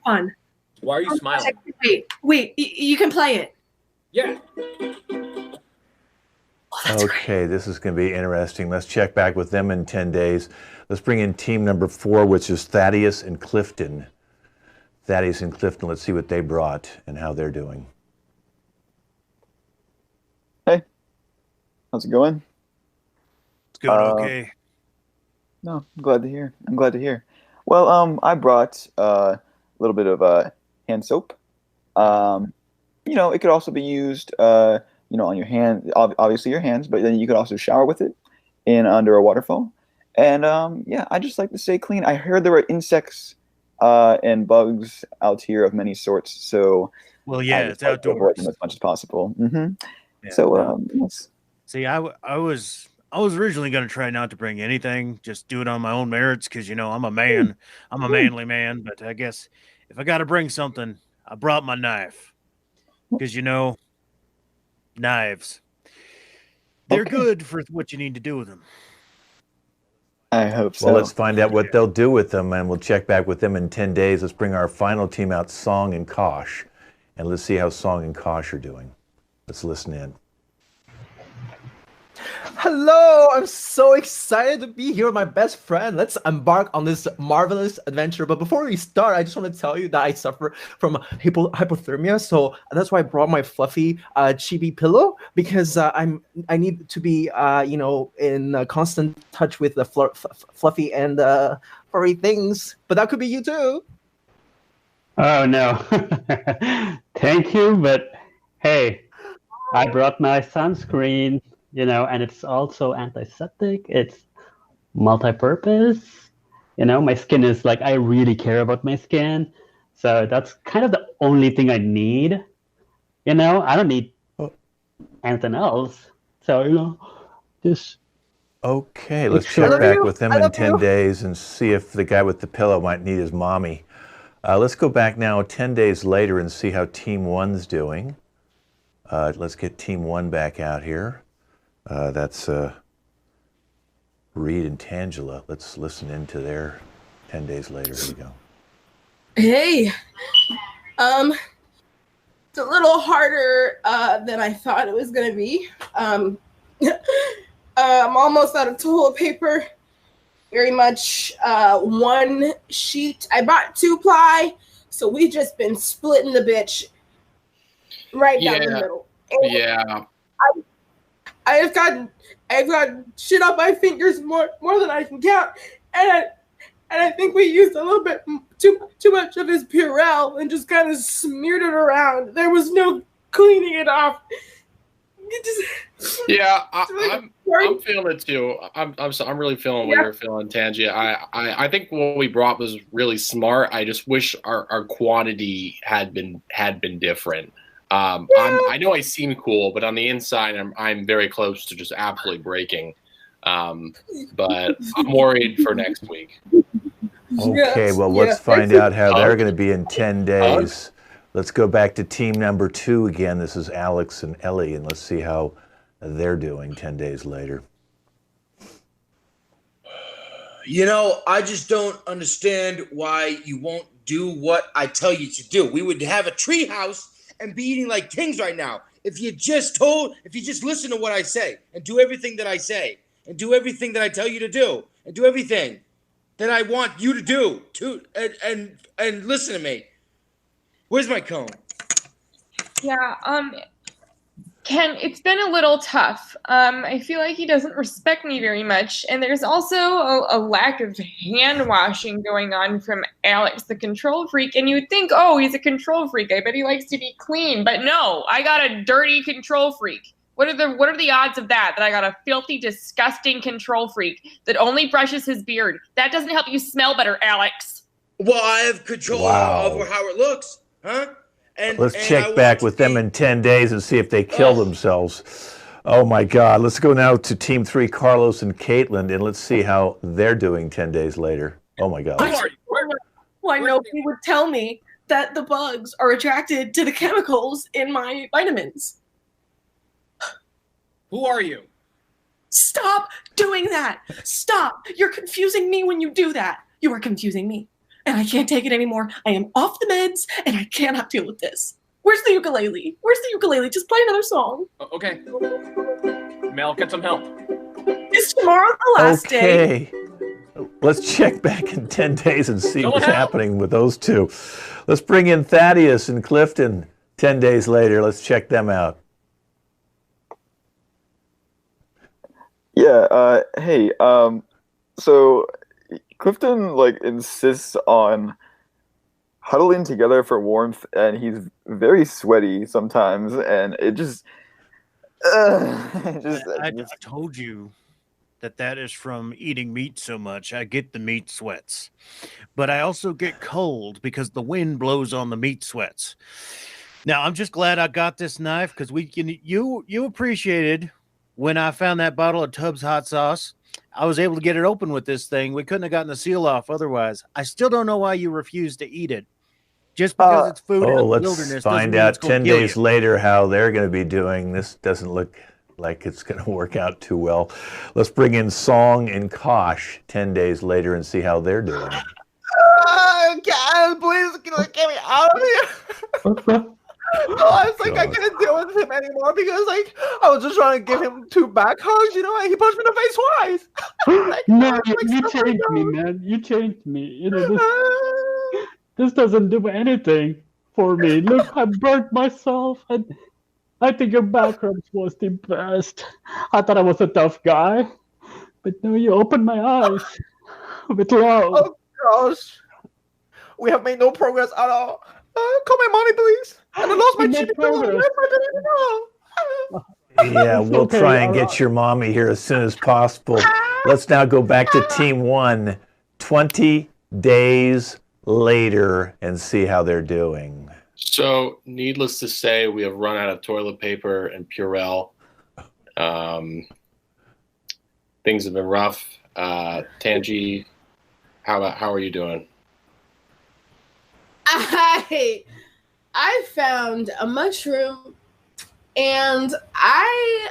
fun. Why are you smiling? Wait, you can play it. Yeah. Okay, this is going to be interesting. Let's check back with them in 10 days. Let's bring in team number 4, which is Thaddeus and Clifton. Thaddeus and Clifton, let's see what they brought and how they're doing. Hey, how's it going? It's going okay. No, I'm glad to hear. Well, I brought a little bit of hand soap. It could also be used, on your hand, obviously your hands, but then you could also shower with it under a waterfall. And I just like to stay clean. I heard there were insects and bugs out here of many sorts, so it's like to avoid them as much as possible. Yeah, So yes. See, I was originally going to try not to bring anything, just do it on my own merits, because I'm a man, I'm a manly man. But I guess if I got to bring something, I brought my knife, because knives, they're good for what you need to do with them. I hope so. Well, let's find out what they'll do with them, and we'll check back with them in 10 days. Let's bring our final team out, Song and Kosh, and let's see how Song and Kosh are doing. Let's listen in. Hello, I'm so excited to be here with my best friend. Let's embark on this marvelous adventure. But before we start, I just want to tell you that I suffer from hypothermia, so that's why I brought my fluffy chibi pillow, because I need to be in constant touch with the fluffy and furry things. But that could be you too. Oh no, thank you, but hey, I brought my sunscreen. And it's also antiseptic. It's multi-purpose. My skin is like, I really care about my skin. So that's kind of the only thing I need. I don't need anything else. So, just... Okay, let's check back with them in 10 days and see if the guy with the pillow might need his mommy. Let's go back now 10 days later and see how Team 1's doing. Let's get Team 1 back out here. That's Reed and Tangela. Let's listen into their 10 days later. Here we go. Hey, it's a little harder than I thought it was gonna be. I'm almost out of toilet paper. Very much one sheet. I bought 2-ply, so we just been splitting the bitch right down the middle. And yeah. I've got shit on my fingers more than I can count, and I think we used a little bit too much of his Purell and just kind of smeared it around. There was no cleaning it off. I'm feeling it too. I'm really feeling what you're feeling, Tangela. I think what we brought was really smart. I just wish our quantity had been different. I know I seem cool, but on the inside, I'm very close to just absolutely breaking. But I'm worried for next week. Okay, well, let's find out how they're going to be in 10 days. Let's go back to team number 2 again. This is Alex and Ellie, and let's see how they're doing 10 days later. I just don't understand why you won't do what I tell you to do. We would have a tree house and be eating like kings right now. If you just listen to what I say and do everything that I say and do everything that I tell you to do and do everything that I want you to do and listen to me. Where's my comb? Yeah, Ken, it's been a little tough. I feel like he doesn't respect me very much, and there's also a lack of hand washing going on from Alex, the control freak. And you would think, oh, he's a control freak. I bet he likes to be clean. But no, I got a dirty control freak. What are the odds of that? That I got a filthy, disgusting control freak that only brushes his beard. That doesn't help you smell better, Alex. Well, I have control over how it looks, huh? Let's check back with them in 10 days and see if they kill themselves. Oh my God. Let's go now to Team 3, Carlos and Caitlin, and let's see how they're doing 10 days later. Oh my God. Why nobody would tell me that the bugs are attracted to the chemicals in my vitamins. Who are you? Stop doing that. Stop. You're confusing me when you do that. You are confusing me. And I can't take it anymore. I am off the meds, and I cannot deal with this. Where's the ukulele? Where's the ukulele? Just play another song. Okay. Mel, get some help. Is tomorrow the last day? Let's check back in 10 days and see what's happening with those two. Let's bring in Thaddeus and Clifton 10 days later. Let's check them out. Yeah, hey, so Clifton insists on huddling together for warmth, and he's very sweaty sometimes, and it just I told you that is from eating meat so much. I get the meat sweats, but I also get cold because the wind blows on the meat sweats. Now I'm just glad I got this knife because you appreciated when I found that bottle of Tubbs hot sauce. I was able to get it open with this thing. We couldn't have gotten the seal off otherwise. I still don't know why you refuse to eat it. Just because it's food in the wilderness. Let's find out 10 days later how they're going to be doing. This doesn't look like it's going to work out too well. Let's bring in Song and Kosh 10 days later and see how they're doing. God, please get me out of here. I was like, I couldn't deal with him anymore because I was just trying to give him 2 back hugs, and he punched me in the face twice. No, you changed me, man. You changed me. This doesn't do anything for me. Look, I burnt myself, and I think your background was the best. I thought I was a tough guy, but no, you opened my eyes with love. Oh gosh, we have made no progress at all. Call my money, please. And I lost my chicken. Yeah, we'll try and get your mommy here as soon as possible. Let's now go back to Team 1, 20 days later, and see how they're doing. So, needless to say, we have run out of toilet paper and Purell. Things have been rough. Tangi, how are you doing? I found a mushroom and I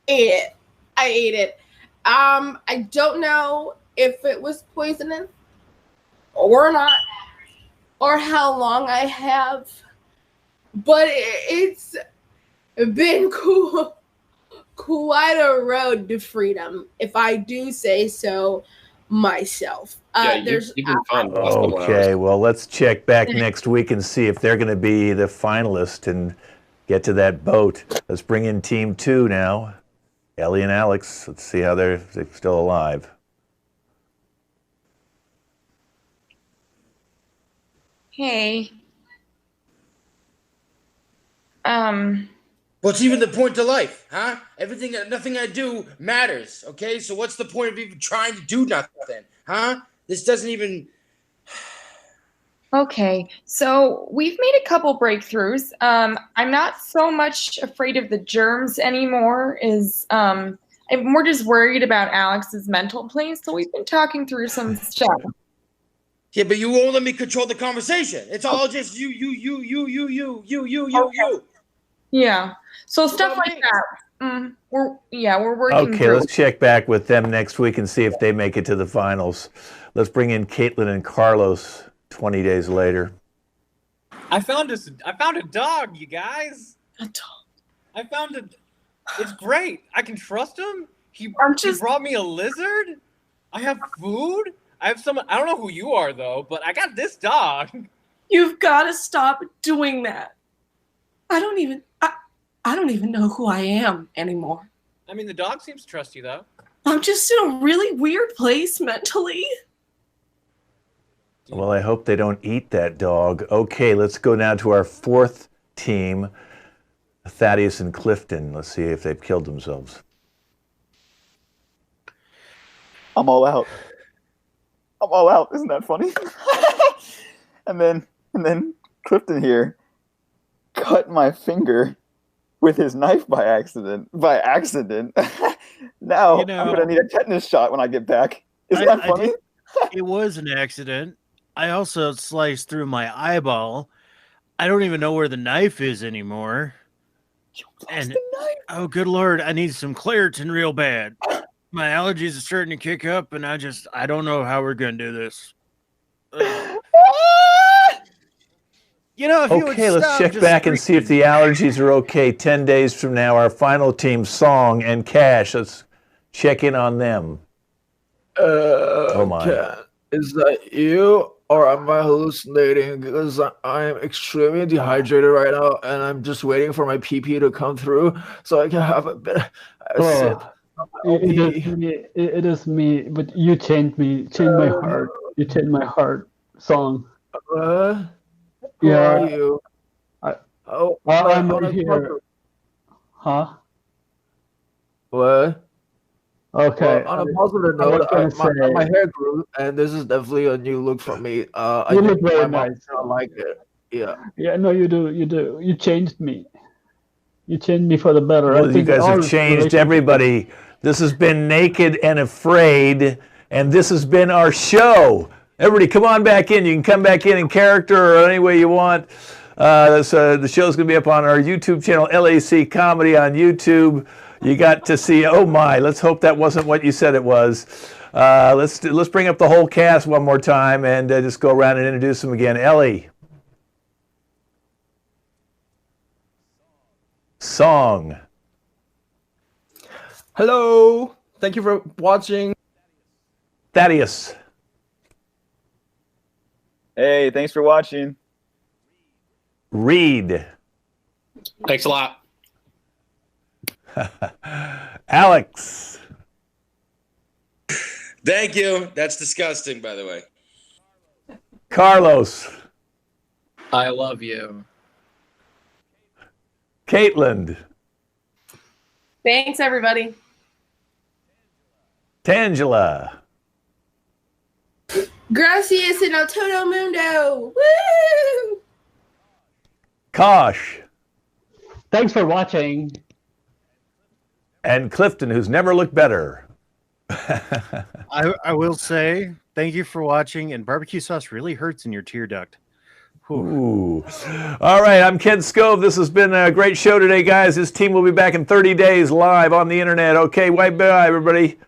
ate it. I don't know if it was poisonous or not, or how long I have, but it's been quite a road to freedom, if I do say so myself. You've been fun. Okay, well, let's check back next week and see if they're going to be the finalist and get to that boat. Let's bring in Team 2 now. Ellie and Alex. Let's see how they're still alive. Hey. What's even the point to life, huh? Nothing I do matters, okay? So what's the point of even trying to do nothing, huh? This doesn't even... Okay, so we've made a couple breakthroughs. I'm not so much afraid of the germs anymore. I'm more just worried about Alex's mental place. So we've been talking through some stuff. Yeah, but you won't let me control the conversation. It's all just you. Yeah, so stuff like that. We're working. Okay, through. let's check back with them next week and see if they make it to the finals. Let's bring in Caitlin and Carlos 20 days later. I found a dog, you guys. A dog. I found it. It's great. I can trust him. He brought me a lizard. I have food. I have someone. I don't know who you are though, but I got this dog. You've got to stop doing that. I I don't even know who I am anymore. I mean, the dog seems to trust you, though. I'm just in a really weird place mentally. Well, I hope they don't eat that dog. Okay, let's go now to our fourth team, Thaddeus and Clifton. Let's see if they've killed themselves. I'm all out. I'm all out. Isn't that funny? and then Clifton here cut my finger with his knife by accident. Now I'm gonna need a tetanus shot when I get back. Isn't that funny? It was an accident. I also sliced through my eyeball. I don't even know where the knife is anymore. And oh, good Lord, I need some Claritin real bad. My allergies are starting to kick up, and I don't know how we're gonna do this. If you would Okay, let's stop check just back and see if the allergies are okay. 10 days from now, our final team, Song and Cash. Let's check in on them. Oh my. Ken, is that you? Or am I hallucinating? Because I'm extremely dehydrated right now, and I'm just waiting for my PP to come through so I can have a bit of a sip. It is me, but you changed my heart. You changed my heart. Song. Who Yeah. are you? I'm right here. Huh? What? Okay. Well, on a positive note, my hair grew, and this is definitely a new look for me. I You look think very my mom nice. gonna like it. Yeah. Yeah, no, you do. You changed me. You changed me for the better. Well, I you think guys all have changed relationships- everybody. This has been Naked and Afraid, and this has been our show. Everybody, come on back in. You can come back in character or any way you want. The show's going to be up on our YouTube channel, LAC Comedy on YouTube. You got to see, oh my, let's hope that wasn't what you said it was. Let's bring up the whole cast one more time and just go around and introduce them again. Ellie. Song. Hello. Thank you for watching. Thaddeus. Hey, thanks for watching. Reed. Thanks a lot. Alex. Thank you. That's disgusting, by the way. Carlos. I love you. Caitlin. Thanks, everybody. Tangela. Gracias en el todo mundo. Woo! Kosh. Thanks for watching. And Clifton, who's never looked better. I will say thank you for watching, and barbecue sauce really hurts in your tear duct. Ooh. All right, I'm Ken Scove. This has been a great show today, guys. This team will be back in 30 days live on the internet. Okay, bye-bye, everybody.